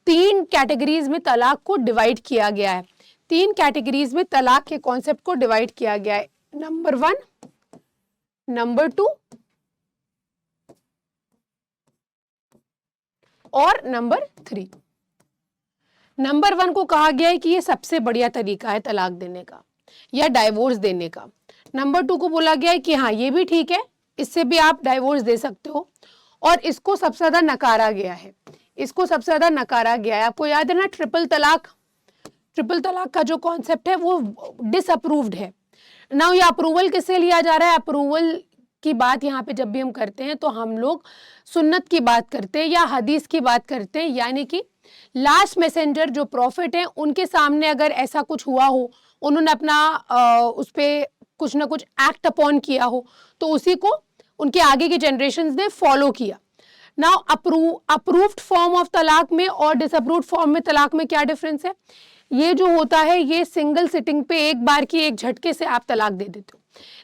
3 कैटेगरीज में तलाक को डिवाइड किया गया है। 3 कैटेगरीज में तलाक के कॉन्सेप्ट को डिवाइड किया गया है। नंबर 1, नंबर 2 और नंबर 3। नंबर 1 को कहा गया है कि ये सबसे बढ़िया तरीका है तलाक देने का या डाइवोर्स देने का। नंबर 2 को बोला गया है कि हाँ ये भी ठीक है, इससे भी आप डाइवोर्स दे सकते हो, और इसको सबसे ज्यादा नकारा गया है। इसको सबसे ज्यादा नकारा गया है। आपको याद है ना, ट्रिपल तलाक का जो कॉन्सेप्ट है वो डिसअप्रूव्ड है। नाउ ये अप्रूवल किससे लिया जा रहा है? अप्रूवल की बात यहाँ पे जब भी हम करते हैं तो हम लोग सुन्नत की बात करते हैं या हदीस की बात करते हैं, यानी कि लास्ट मैसेंजर जो प्रॉफिट है उनके सामने अगर ऐसा कुछ हुआ हो, उन्होंने अपना उस पर कुछ ना कुछ एक्ट अपॉन किया हो, तो उसी को उनके आगे के जनरेशंस ने फॉलो किया। नाउ अप्रूव्ड फॉर्म ऑफ तलाक में और डिसअप्रूव्ड फॉर्म में तलाक में क्या डिफरेंस है? ये जो होता है ये सिंगल सिटिंग पे एक बार की एक झटके से आप तलाक दे देते हो,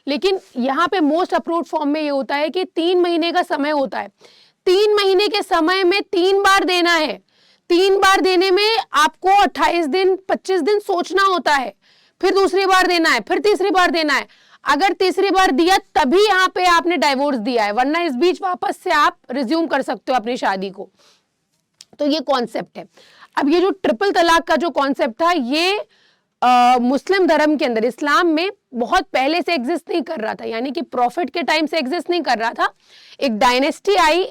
लेकिन यहाँ पे मोस्ट अप्रूव्ड फॉर्म में ये होता है कि 3 महीने का समय होता है। 3 महीने के समय में 3 बार देना है। 3 बार देने में आपको 28 दिन 25 दिन सोचना होता है, फिर दूसरी बार देना है, फिर तीसरी बार देना है। अगर तीसरी बार दिया तभी यहाँ पे आपने डाइवोर्स दिया है, वरना इस बीच वापस से आप रिज्यूम कर सकते हो अपनी शादी को। तो ये कॉन्सेप्ट है। अब ये जो ट्रिपल तलाक का जो कॉन्सेप्ट था ये मुस्लिम धर्म के अंदर, इस्लाम में बहुत पहले से एग्जिस्ट नहीं कर रहा था, यानी कि प्रॉफिट के टाइम से एग्जिस्ट नहीं कर रहा था। एक डायनेस्टी आई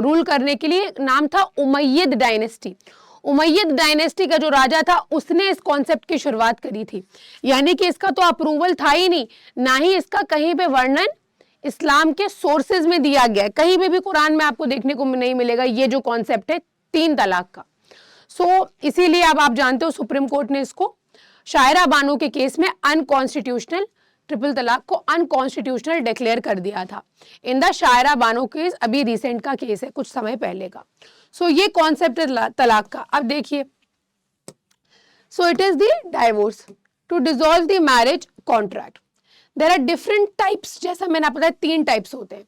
रूल करने के लिए, नाम था उमैयद डायनेस्टी। उमैयद डायनेस्टी का जो राजा था उसने इस कॉन्सेप्ट की शुरुआत करी थी, यानी कि इसका तो अप्रूवल था ही नहीं, ना ही इसका कहीं पे वर्णन इस्लाम के सोर्सेज में दिया गया है। कहीं पे भी कुरान में आपको देखने को नहीं मिलेगा ये जो कॉन्सेप्ट है 3 तलाक का। सो इसीलिए अब आप जानते हो सुप्रीम कोर्ट ने इसको शायरा बानो के केस में अनकॉन्स्टिट्यूशनल, ट्रिपल तलाक को अनकॉन्स्टिट्यूशनल डिक्लेयर कर दिया था in the Shayara Bano case. अभी रिसेंट का केस है, कुछ समय पहले का। सो ये कॉन्सेप्ट है तलाक का। अब देखिए, so it is the divorce to dissolve the marriage contract. There are different types, जैसा मैंने आपको बताया 3 टाइप्स होते हैं।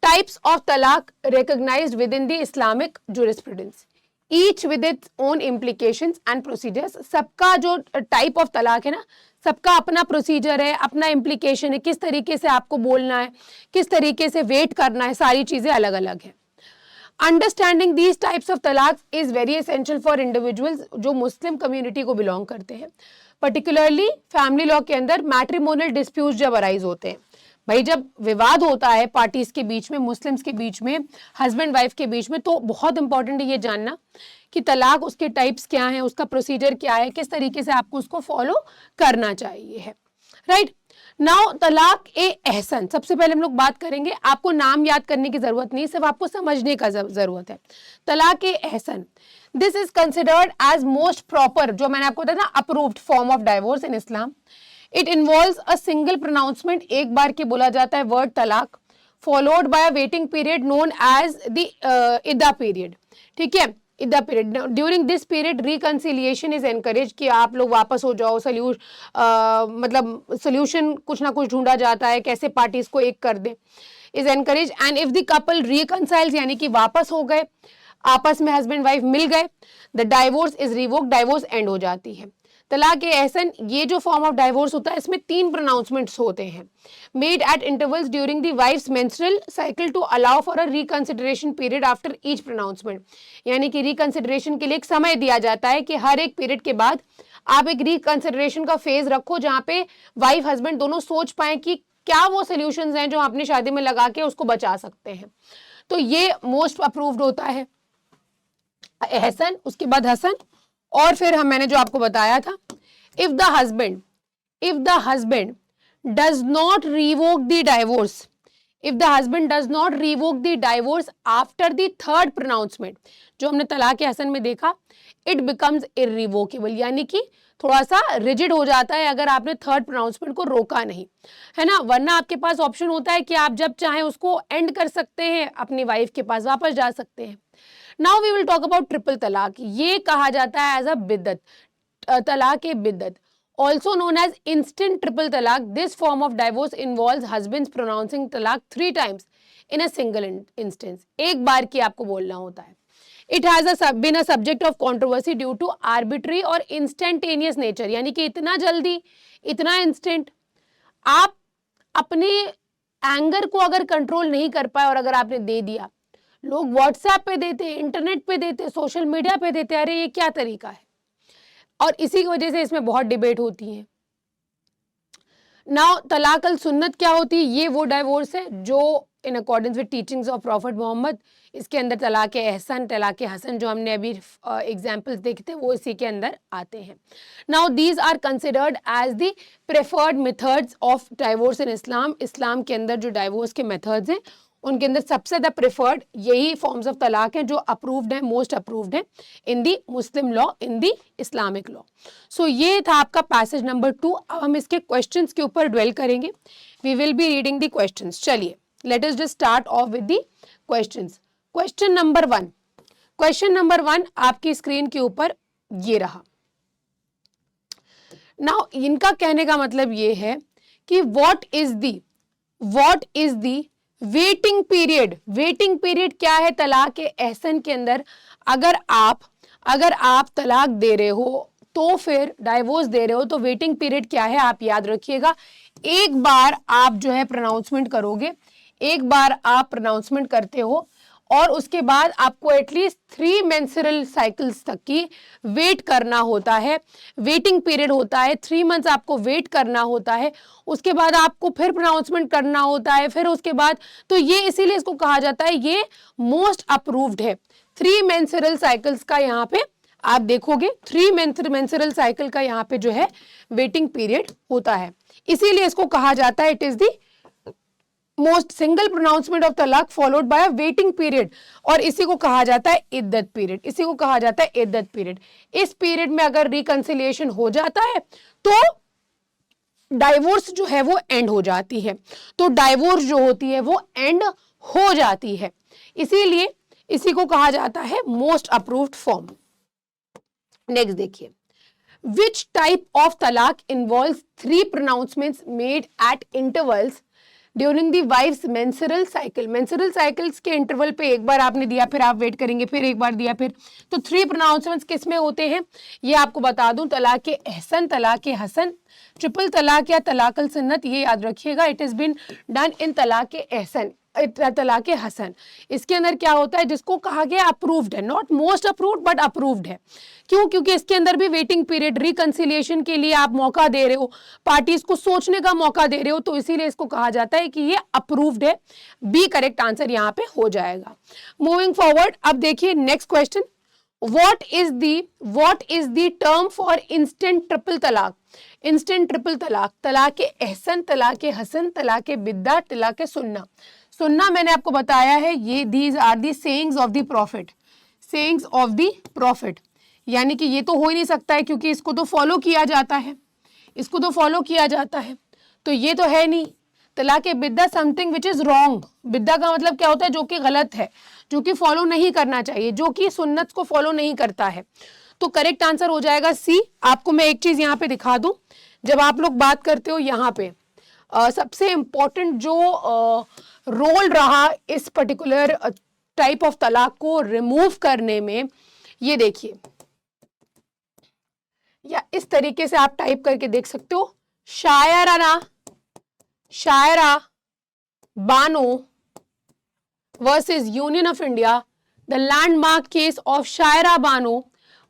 Types of talaq recognised within the Islamic jurisprudence, each with its own implications and procedures. सबका जो टाइप ऑफ तलाक है ना, सबका अपना प्रोसीजर है, अपना इम्प्लीकेशन है, किस तरीके से आपको बोलना है, किस तरीके से वेट करना है, सारी चीजें अलग अलग है। Understanding these types of talaq is very essential for individuals जो मुस्लिम कम्युनिटी को बिलोंग करते हैं, पर्टिकुलरली फैमिली लॉ के अंदर मैट्रिमोनियल डिस्प्यूट जब अराइज होते हैं। भाई जब विवाद होता है पार्टीज के बीच में, मुस्लिम्स के बीच में, हस्बैंड वाइफ के बीच में, तो बहुत इंपॉर्टेंट है ये जानना कि तलाक उसके टाइप्स क्या हैं, उसका प्रोसीजर क्या है, किस तरीके से आपको उसको फॉलो करना चाहिए है। राइट नाउ तलाक ए एहसन, सबसे पहले हम लोग बात करेंगे, आपको नाम याद करने की जरूरत नहीं, सिर्फ आपको समझने का जरूरत है। Talaq e ahsan, this is considered as most proper, जो मैंने आपको बताया ना, approved form of divorce in Islam. It involves a single pronouncement, एक बार के बोला जाता है word talaq, followed by a waiting period known as the iddah period. ठीक है, iddah period. During this period reconciliation is encourage, कि आप लोग वापस हो जाओ, मतलब सोल्यूशन कुछ ना कुछ ढूंढा जाता है, कैसे पार्टीज को एक कर दे, is encourage. And if the couple reconciles, यानी कि वापस हो गए, आपस में हस्बैंड वाइफ मिल गए, the divorce is revoked, divorce and हो जाती है। तलाक ए एहसन, ये जो फॉर्म ऑफ डाइवोर्स होता है इसमें 3 प्रोनाउंसमेंट्स होते हैं, made at intervals during the wife's menstrual cycle to allow for a reconsideration period after each pronouncement, यानी कि रिकंसिडरेशन के लिए एक समय दिया जाता है कि हर एक पीरियड के बाद आप एक रिकंसिडरेशन का फेज रखो, जहां पे वाइफ हस्बैंड दोनों सोच पाए कि क्या वो सोल्यूशंस हैं जो अपनी शादी में लगा के उसको बचा सकते हैं। तो ये मोस्ट अप्रूव्ड होता है एहसन, उसके बाद हसन, और फिर मैंने जो आपको बताया था, if the husband does not revoke the divorce, if the husband does not revoke the divorce after the 3rd pronouncement, जो हमने तलाक के हसन में देखा, इट बिकम्स इररिवोकेबल, यानी कि थोड़ा सा रिजिड हो जाता है अगर आपने 3rd प्रोनाउंसमेंट को रोका नहीं, है ना। वरना आपके पास ऑप्शन होता है कि आप जब चाहें उसको एंड कर सकते हैं, अपनी वाइफ के पास वापस जा सकते हैं। Now we will talk about triple talaq, ये कहा जाता है एज अ बिद्दत, तलाक ए बिद्दत, also known as instant triple talaq. This form of divorce involves husbands pronouncing talaq 3 times in a single instance, एक बार की आपको बोलना होता है। It has been a subject of controversy due to arbitrary और instantaneous nature, यानी कि इतना जल्दी, इतना instant, आप अपने एंगर को अगर कंट्रोल नहीं कर पाए और अगर आपने दे दिया, लोग व्हाट्सएप पे देते, इंटरनेट पे देते, सोशल मीडिया पे देते, अरे ये क्या तरीका है, और इसी की वजह से इसमें बहुत डिबेट होती है। नाउ तलाक अल सुन्नत क्या होती है, ये वो डाइवोर्स है जो in accordance with teachings of prophet Mohammad, इसके अंदर तलाक एहसन, तलाक हसन जो हमने अभी एग्जाम्पल्स देखे थे वो इसी के अंदर आते हैं। Now these are considered as the preferred methods of divorce in Islam, Islam के अंदर जो डाइवोर्स के मेथड्स हैं उनके अंदर सबसे ज़्यादा प्रेफर्ड यही फॉर्म्स ऑफ तलाक हैं जो अप्रूव्ड है, मोस्ट अप्रूव्ड है इन दी मुस्लिम लॉ, इन दी इस्लामिक लॉ। सो ये था आपका पैसेज नंबर 2। अब हम इसके क्वेश्चंस के ऊपर ड्वेल करेंगे, we will be reading the questions. चलिए let us just start off with the questions. Question number 1, question number 1 आपकी स्क्रीन के ऊपर ये रहा। नाउ इनका कहने का मतलब ये है कि what is the waiting period, waiting period क्या है तलाक एहसन के अंदर। अगर आप तलाक दे रहे हो तो फिर डाइवोर्स दे रहे हो तो वेटिंग पीरियड क्या है आप याद रखिएगा। एक बार आप जो है प्रोनाउंसमेंट करोगे, एक बार आप प्रोनाउंसमेंट करते हो और उसके बाद आपको एटलीस्ट 3 मेंस्ट्रुअल साइकिल्स तक की वेट करना होता है, वेटिंग पीरियड होता है, 3 मंथ्स आपको वेट करना होता है, उसके बाद आपको फिर प्रोनाउंसमेंट करना होता है, फिर उसके बाद, तो ये इसीलिए इसको कहा जाता है ये मोस्ट अप्रूव्ड है। 3 मेंस्ट्रुअल साइकिल्स का यहाँ पे आप देखोगे, 3 मेंस्ट्रुअल साइकिल का यहाँ पे जो है वेटिंग पीरियड होता है, इसीलिए इसको कहा जाता है it is the most single pronouncement of talaq followed by a waiting period, और इसी को कहा जाता है इद्दत पीरियड, इसी को कहा जाता है इद्दत पीरियड। इस पीरियड में अगर रिकंसिलिएशन हो जाता है तो डाइवोर्स जो है वो एंड हो जाती है, तो डाइवोर्स जो होती है वो एंड हो जाती है, इसीलिए इसी को कहा जाता है मोस्ट अप्रूव्ड फॉर्म। नेक्स्ट देखिए, which type of talaq involves 3 pronouncements made at intervals during the wife's menstrual cycle. Menstrual cycles के इंटरवल पे एक बार आपने दिया, फिर आप वेट करेंगे, फिर एक बार दिया, फिर तो 3 प्रोनाउंसमेंट्स किस में होते हैं ये आपको बता दूं, तलाक एहसन, तलाक हसन, ट्रिपल तलाक या तलाकल सुन्नत, ये याद रखिएगा, it is been done in talaq ahsan, तलाक हसन। इसके अंदर क्या होता है, जिसको कहा गया अप्रूव्ड है, not most approved but approved है। क्यों? क्योंकि इसके अंदर भी वेटिंग पीरियड, रिकंसिलिएशन के लिए आप मौका दे रहे हो, पार्टीज को सोचने का मौका दे रहे हो, तो इसीलिए इसको कहा जाता है कि ये अप्रूव्ड है। बी करेक्ट आंसर यहाँ पे हो जाएगा। मूविंग फॉरवर्ड, अब देखिए next question, what is the term for instant triple तलाक? इंस्टेंट ट्रिपल तलाक, तलाक एहसन, तलाक हसन, तलाक बिद्दा, तलाक सुन्ना। सुन्ना मैंने आपको बताया है, ये these are the sayings of the prophet, sayings of the prophet, यानी कि ये तो हो ही नहीं सकता है क्योंकि इसको तो फॉलो किया जाता है, इसको तो फॉलो किया जाता है, तो ये तो है नहीं। तलाक बिद्दा समथिंग विच इज रॉन्ग, बिद्दा का मतलब क्या होता है, जो कि गलत है, जो कि फॉलो नहीं करना चाहिए, जो कि सुन्नत को फॉलो नहीं करता है, तो करेक्ट आंसर हो जाएगा सी। आपको मैं एक चीज यहाँ पे दिखा दूं, जब आप लोग बात करते हो यहाँ पे सबसे इंपॉर्टेंट जो रोल रहा इस पर्टिकुलर टाइप ऑफ तलाक को रिमूव करने में, ये देखिए, या इस तरीके से आप टाइप करके देख सकते हो, Shayara Bano versus Union of India, the landmark case of Shayara Bano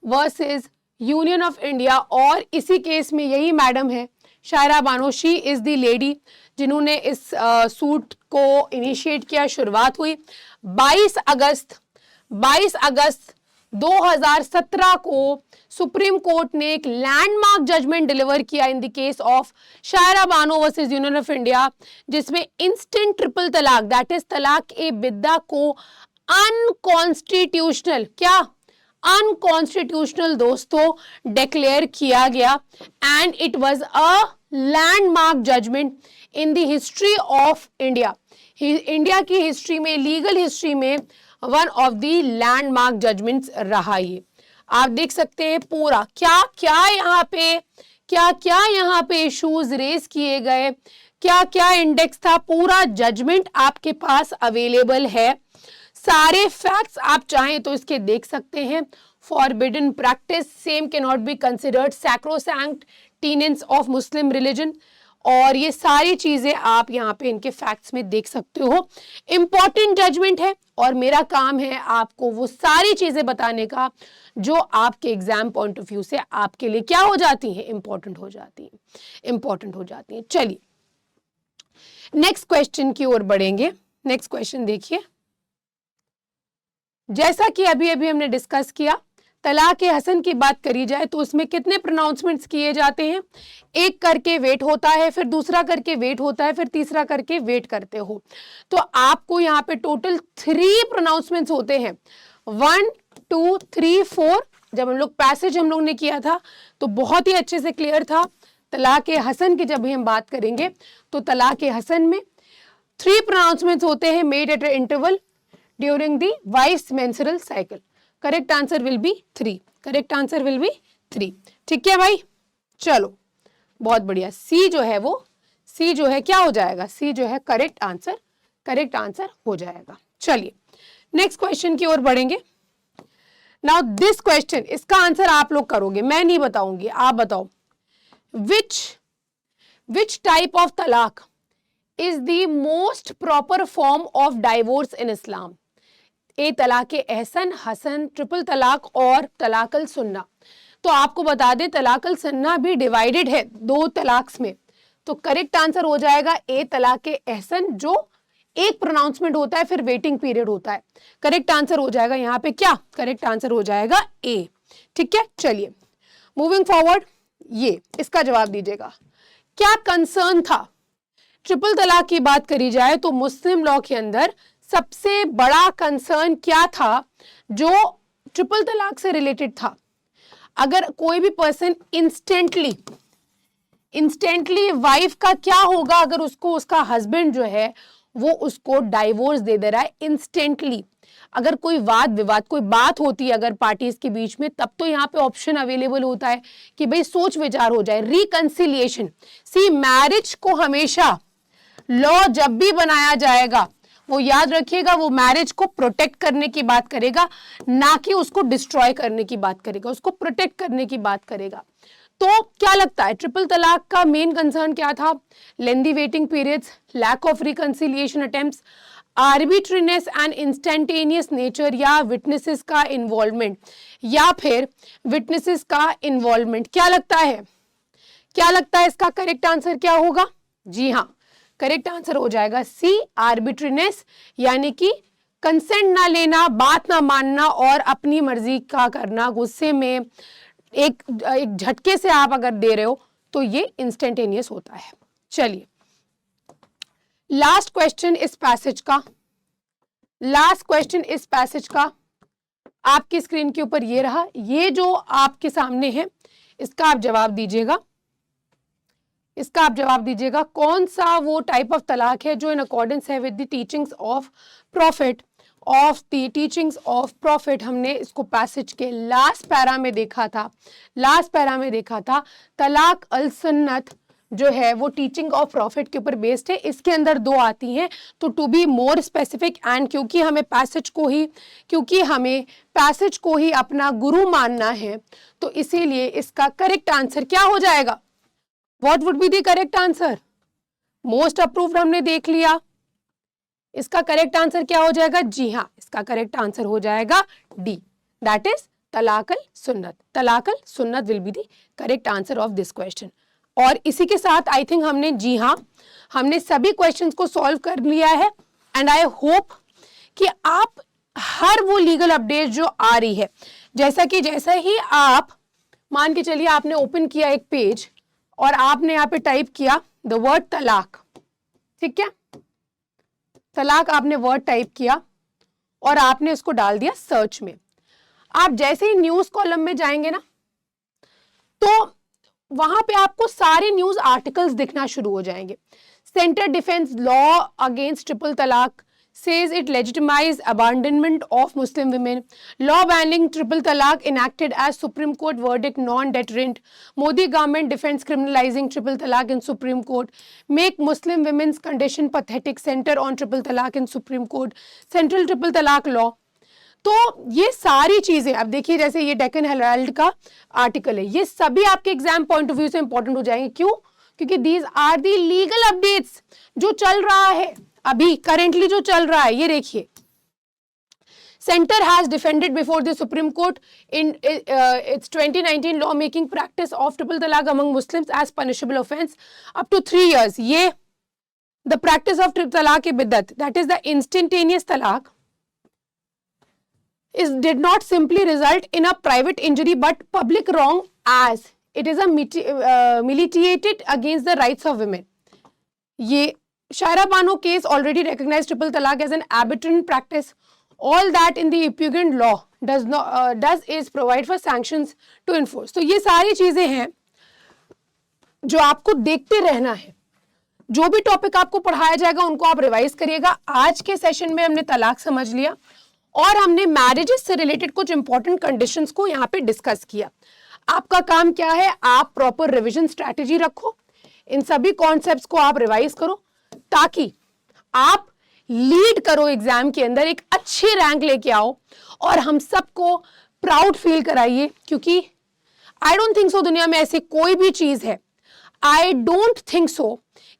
versus Union of India, और इसी केस में यही मैडम है Shayara Bano, she is the lady जिन्होंने इस सूट को इनिशिएट किया, शुरुआत हुई 22 अगस्त 2017 को सुप्रीम कोर्ट ने एक लैंडमार्क जजमेंट डिलीवर किया in the case of Shayara Bano versus Union of India, जिसमें instant triple talaq, that is talaq e बिद्दा को अनकॉन्स्टिट्यूशनल, क्या अनकॉन्स्टिट्यूशनल दोस्तों डिक्लेयर किया गया, and it was a landmark judgment in the history of India, India की हिस्ट्री में, legal history में one of the landmark judgments रहा ये। आप देख सकते हैं पूरा क्या क्या यहाँ पे इश्यूज रेज किए गए, क्या क्या इंडेक्स था, पूरा जजमेंट आपके पास अवेलेबल है, सारे फैक्ट्स आप चाहें तो इसके देख सकते हैं। Forbidden practice, same can not be considered sacrosanct tenants of Muslim religion, और ये सारी चीजें आप यहाँ पे इनके फैक्ट्स में देख सकते हो। इंपॉर्टेंट जजमेंट है और मेरा काम है आपको वो सारी चीजें बताने का जो आपके एग्जाम पॉइंट ऑफ व्यू से आपके लिए क्या हो जाती है, इंपॉर्टेंट हो जाती हैं। चलिए नेक्स्ट क्वेश्चन की ओर बढ़ेंगे। नेक्स्ट क्वेश्चन देखिए, जैसा कि अभी हमने डिस्कस किया, तलाक हसन की बात करी जाए तो उसमें कितने प्रोनाउंसमेंट्स किए जाते हैं, एक करके वेट होता है, फिर दूसरा करके वेट होता है, फिर तीसरा करके वेट करते हो, तो आपको यहाँ पे टोटल 3 प्रोनाउंसमेंट्स होते हैं, 1 2 3 4। जब हम लोग पैसेज हम लोग ने किया था तो बहुत ही अच्छे से क्लियर था। तलाक हसन की जब भी हम बात करेंगे तो तलाक हसन में 3 प्रोनाउंसमेंट्स होते हैं made at interval during the wife's menstrual cycle. Correct answer will be 3, correct answer will be 3। ठीक है भाई, चलो बहुत बढ़िया। सी जो है क्या हो जाएगा, सी जो है करेक्ट आंसर हो जाएगा। चलिए नेक्स्ट क्वेश्चन की ओर बढ़ेंगे। नाउ दिस क्वेश्चन, इसका आंसर आप लोग करोगे, मैं नहीं बताऊंगी, आप बताओ। Which type of talaq is the most proper form of divorce in Islam? A talaq ahsan, Hasan, triple तलाक और तलाकल सुन्ना। तो आपको बता दें तलाकल सुन्ना भी डिवाइडेड है 2 तलाक्स में। तो करेक्ट आंसर हो जाएगा ए तलाक एहसन, जो एक प्रोनाउंसमेंट होता है फिर वेटिंग पीरियड होता है। करेक्ट आंसर हो जाएगा यहाँ पे क्या? करेक्ट आंसर हो जाएगा ए। ठीक है, चलिए मूविंग फॉरवर्ड, ये इसका जवाब दीजिएगा। क्या कंसर्न था? ट्रिपल तलाक की बात करी जाए तो मुस्लिम लॉ के अंदर सबसे बड़ा कंसर्न क्या था जो ट्रिपल तलाक से रिलेटेड था? अगर कोई भी पर्सन इंस्टेंटली वाइफ का क्या होगा अगर उसको उसका हस्बैंड जो है वो उसको डाइवोर्स दे दे रहा है इंस्टेंटली? अगर कोई वाद विवाद कोई बात होती है अगर पार्टीज के बीच में, तब तो यहाँ पे ऑप्शन अवेलेबल होता है कि भाई सोच विचार हो जाए, रिकंसिलिएशन। सी मैरिज को हमेशा लॉ जब भी बनाया जाएगा वो याद रखिएगा वो मैरिज को प्रोटेक्ट करने की बात करेगा, ना कि उसको डिस्ट्रॉय करने की बात करेगा, उसको प्रोटेक्ट करने की बात करेगा। तो क्या लगता है ट्रिपल तलाक का मेन कंसर्न क्या था? Lengthy waiting periods, lack of reconciliation attempts, arbitrariness and instantaneous nature, या विटनेसेस का इन्वॉल्वमेंट, या फिर विटनेसेस का इन्वॉल्वमेंट। क्या लगता है? क्या लगता है इसका करेक्ट आंसर क्या होगा? जी हाँ, करेक्ट आंसर हो जाएगा सी, आर्बिट्रीनेस, यानी कि कंसेंट ना लेना, बात ना मानना और अपनी मर्जी का करना, गुस्से में एक झटके से आप अगर दे रहे हो तो ये इंस्टेंटेनियस होता है। चलिए लास्ट क्वेश्चन इस पैसेज का, लास्ट क्वेश्चन इस पैसेज का आपकी स्क्रीन के ऊपर ये रहा, ये जो आपके सामने है इसका आप जवाब दीजिएगा। इसका आप जवाब दीजिएगा कौन सा वो टाइप ऑफ तलाक है जो इन अकॉर्डेंस है with the teachings of profit हमने इसको पैसेज के लास्ट पैरा में देखा था। लास्ट पैरा में देखा था तलाक अल सुन्नत जो है वो टीचिंग ऑफ प्रॉफिट के ऊपर बेस्ड है। इसके अंदर 2 आती हैं, तो to be more specific and क्योंकि हमें पैसेज को ही अपना गुरु मानना है तो इसीलिए इसका करेक्ट आंसर क्या हो जाएगा? What would be the correct answer? Most approved हमने देख लिया, इसका करेक्ट आंसर क्या हो जाएगा? जी हाँ, इसका करेक्ट आंसर हो जाएगा डी, दैट इज तलाकल सुन्नत। तलाकल सुन्नत will be the correct answer of this question. और इसी के साथ आई थिंक हमने, जी हाँ, हमने सभी क्वेश्चंस को सॉल्व कर लिया है एंड आई होप कि आप हर वो लीगल अपडेट जो आ रही है, जैसा ही आप मान के चलिए आपने ओपन किया एक पेज और आपने यहाँ पे टाइप किया द वर्ड तलाक, ठीक है, तलाक आपने वर्ड टाइप किया और आपने उसको डाल दिया सर्च में। आप जैसे ही न्यूज कॉलम में जाएंगे ना तो वहां पे आपको सारे न्यूज आर्टिकल्स दिखना शुरू हो जाएंगे। Centre defence law against triple तलाक says it legitimized abandonment of Muslim women. Law banning triple talaq enacted as Supreme Court verdict non-deterrent. Modi government defends criminalizing triple talaq in Supreme Court. Make Muslim women's condition pathetic. Center on triple talaq in Supreme Court. Central triple talaq law. तो ये सारी चीजें अब देखिए, जैसे ये Deccan Herald का article है, ये सभी आपके एग्जाम पॉइंट ऑफ व्यू से इंपॉर्टेंट हो जाएंगे। क्यों? क्योंकि these are the legal updates जो चल रहा है अभी करेंटली जो चल रहा है। ये देखिए, centre has defended before the Supreme Court in its 2019 law making practice of triple talaq among Muslims as punishable offence up to 3 years। ये the practice of triple talaq biddat, that is the instantaneous talaq, did not simply result in a private injury but public wrong as it is a militated against the rights of women। ये Shaira Bano case already recognized triple talaq as an aberrant practice. All that in the impugned law does is provide for sanctions to enforce। तो ये सारी चीजें हैं जो आपको देखते रहना है। जो भी टॉपिक आपको पढ़ाया जाएगा उनको आप रिवाइज करिएगा। आज के सेशन में हमने तलाक समझ लिया और हमने मैरिजेस से रिलेटेड कुछ इंपॉर्टेंट कंडीशंस को यहाँ पे डिस्कस किया। आपका काम क्या है? आप प्रॉपर रिवीजन स्ट्रैटेजी रखो, इन सभी कॉन्सेप्ट्स को आप रिवाइज करो ताकि आप लीड करो एग्जाम के अंदर, एक अच्छी रैंक लेके आओ और हम सबको प्राउड फील कराइए। क्योंकि आई डोंट थिंक सो दुनिया में ऐसी कोई भी चीज है, आई डोंट थिंक सो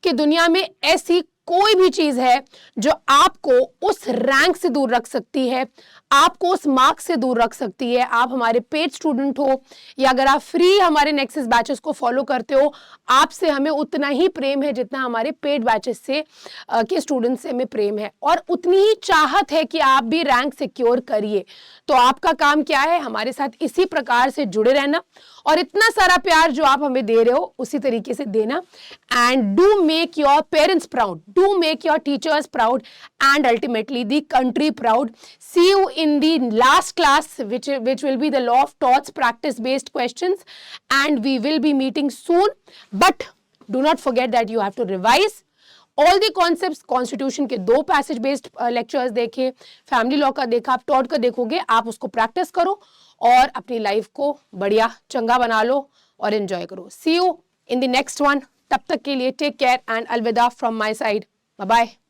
कि दुनिया में ऐसी कोई भी चीज है जो आपको उस रैंक से दूर रख सकती है, आपको उस मार्क्स से दूर रख सकती है, आप हमारे पेड स्टूडेंट हो या अगर आप फ्री हमारे नेक्सस बैचेस को फॉलो करते हो, आपसे हमें उतना ही प्रेम है जितना हमारे पेड बैचेस से के स्टूडेंट्स से हमें प्रेम है, और उतनी ही चाहत है कि आप भी रैंक सिक्योर करिए। तो आपका काम क्या है, हमारे साथ इसी प्रकार से जुड़े रहना और इतना सारा प्यार जो आप हमें दे रहे हो उसी तरीके से देना। And do make your parents proud, do make your teachers proud, and ultimately the country proud. See you in the last class, which will be the law of torts practice based questions, and we will be meeting soon. But do not forget that you have to revise all the concepts. Constitution के 2 passage based lectures देखे, family law का देखा, आप taught का देखोगे, आप उसको practice करो और अपनी लाइफ को बढ़िया चंगा बना लो और एंजॉय करो। See you in the next one. तब तक के लिए टेक केयर एंड अलविदा from my side. Bye bye.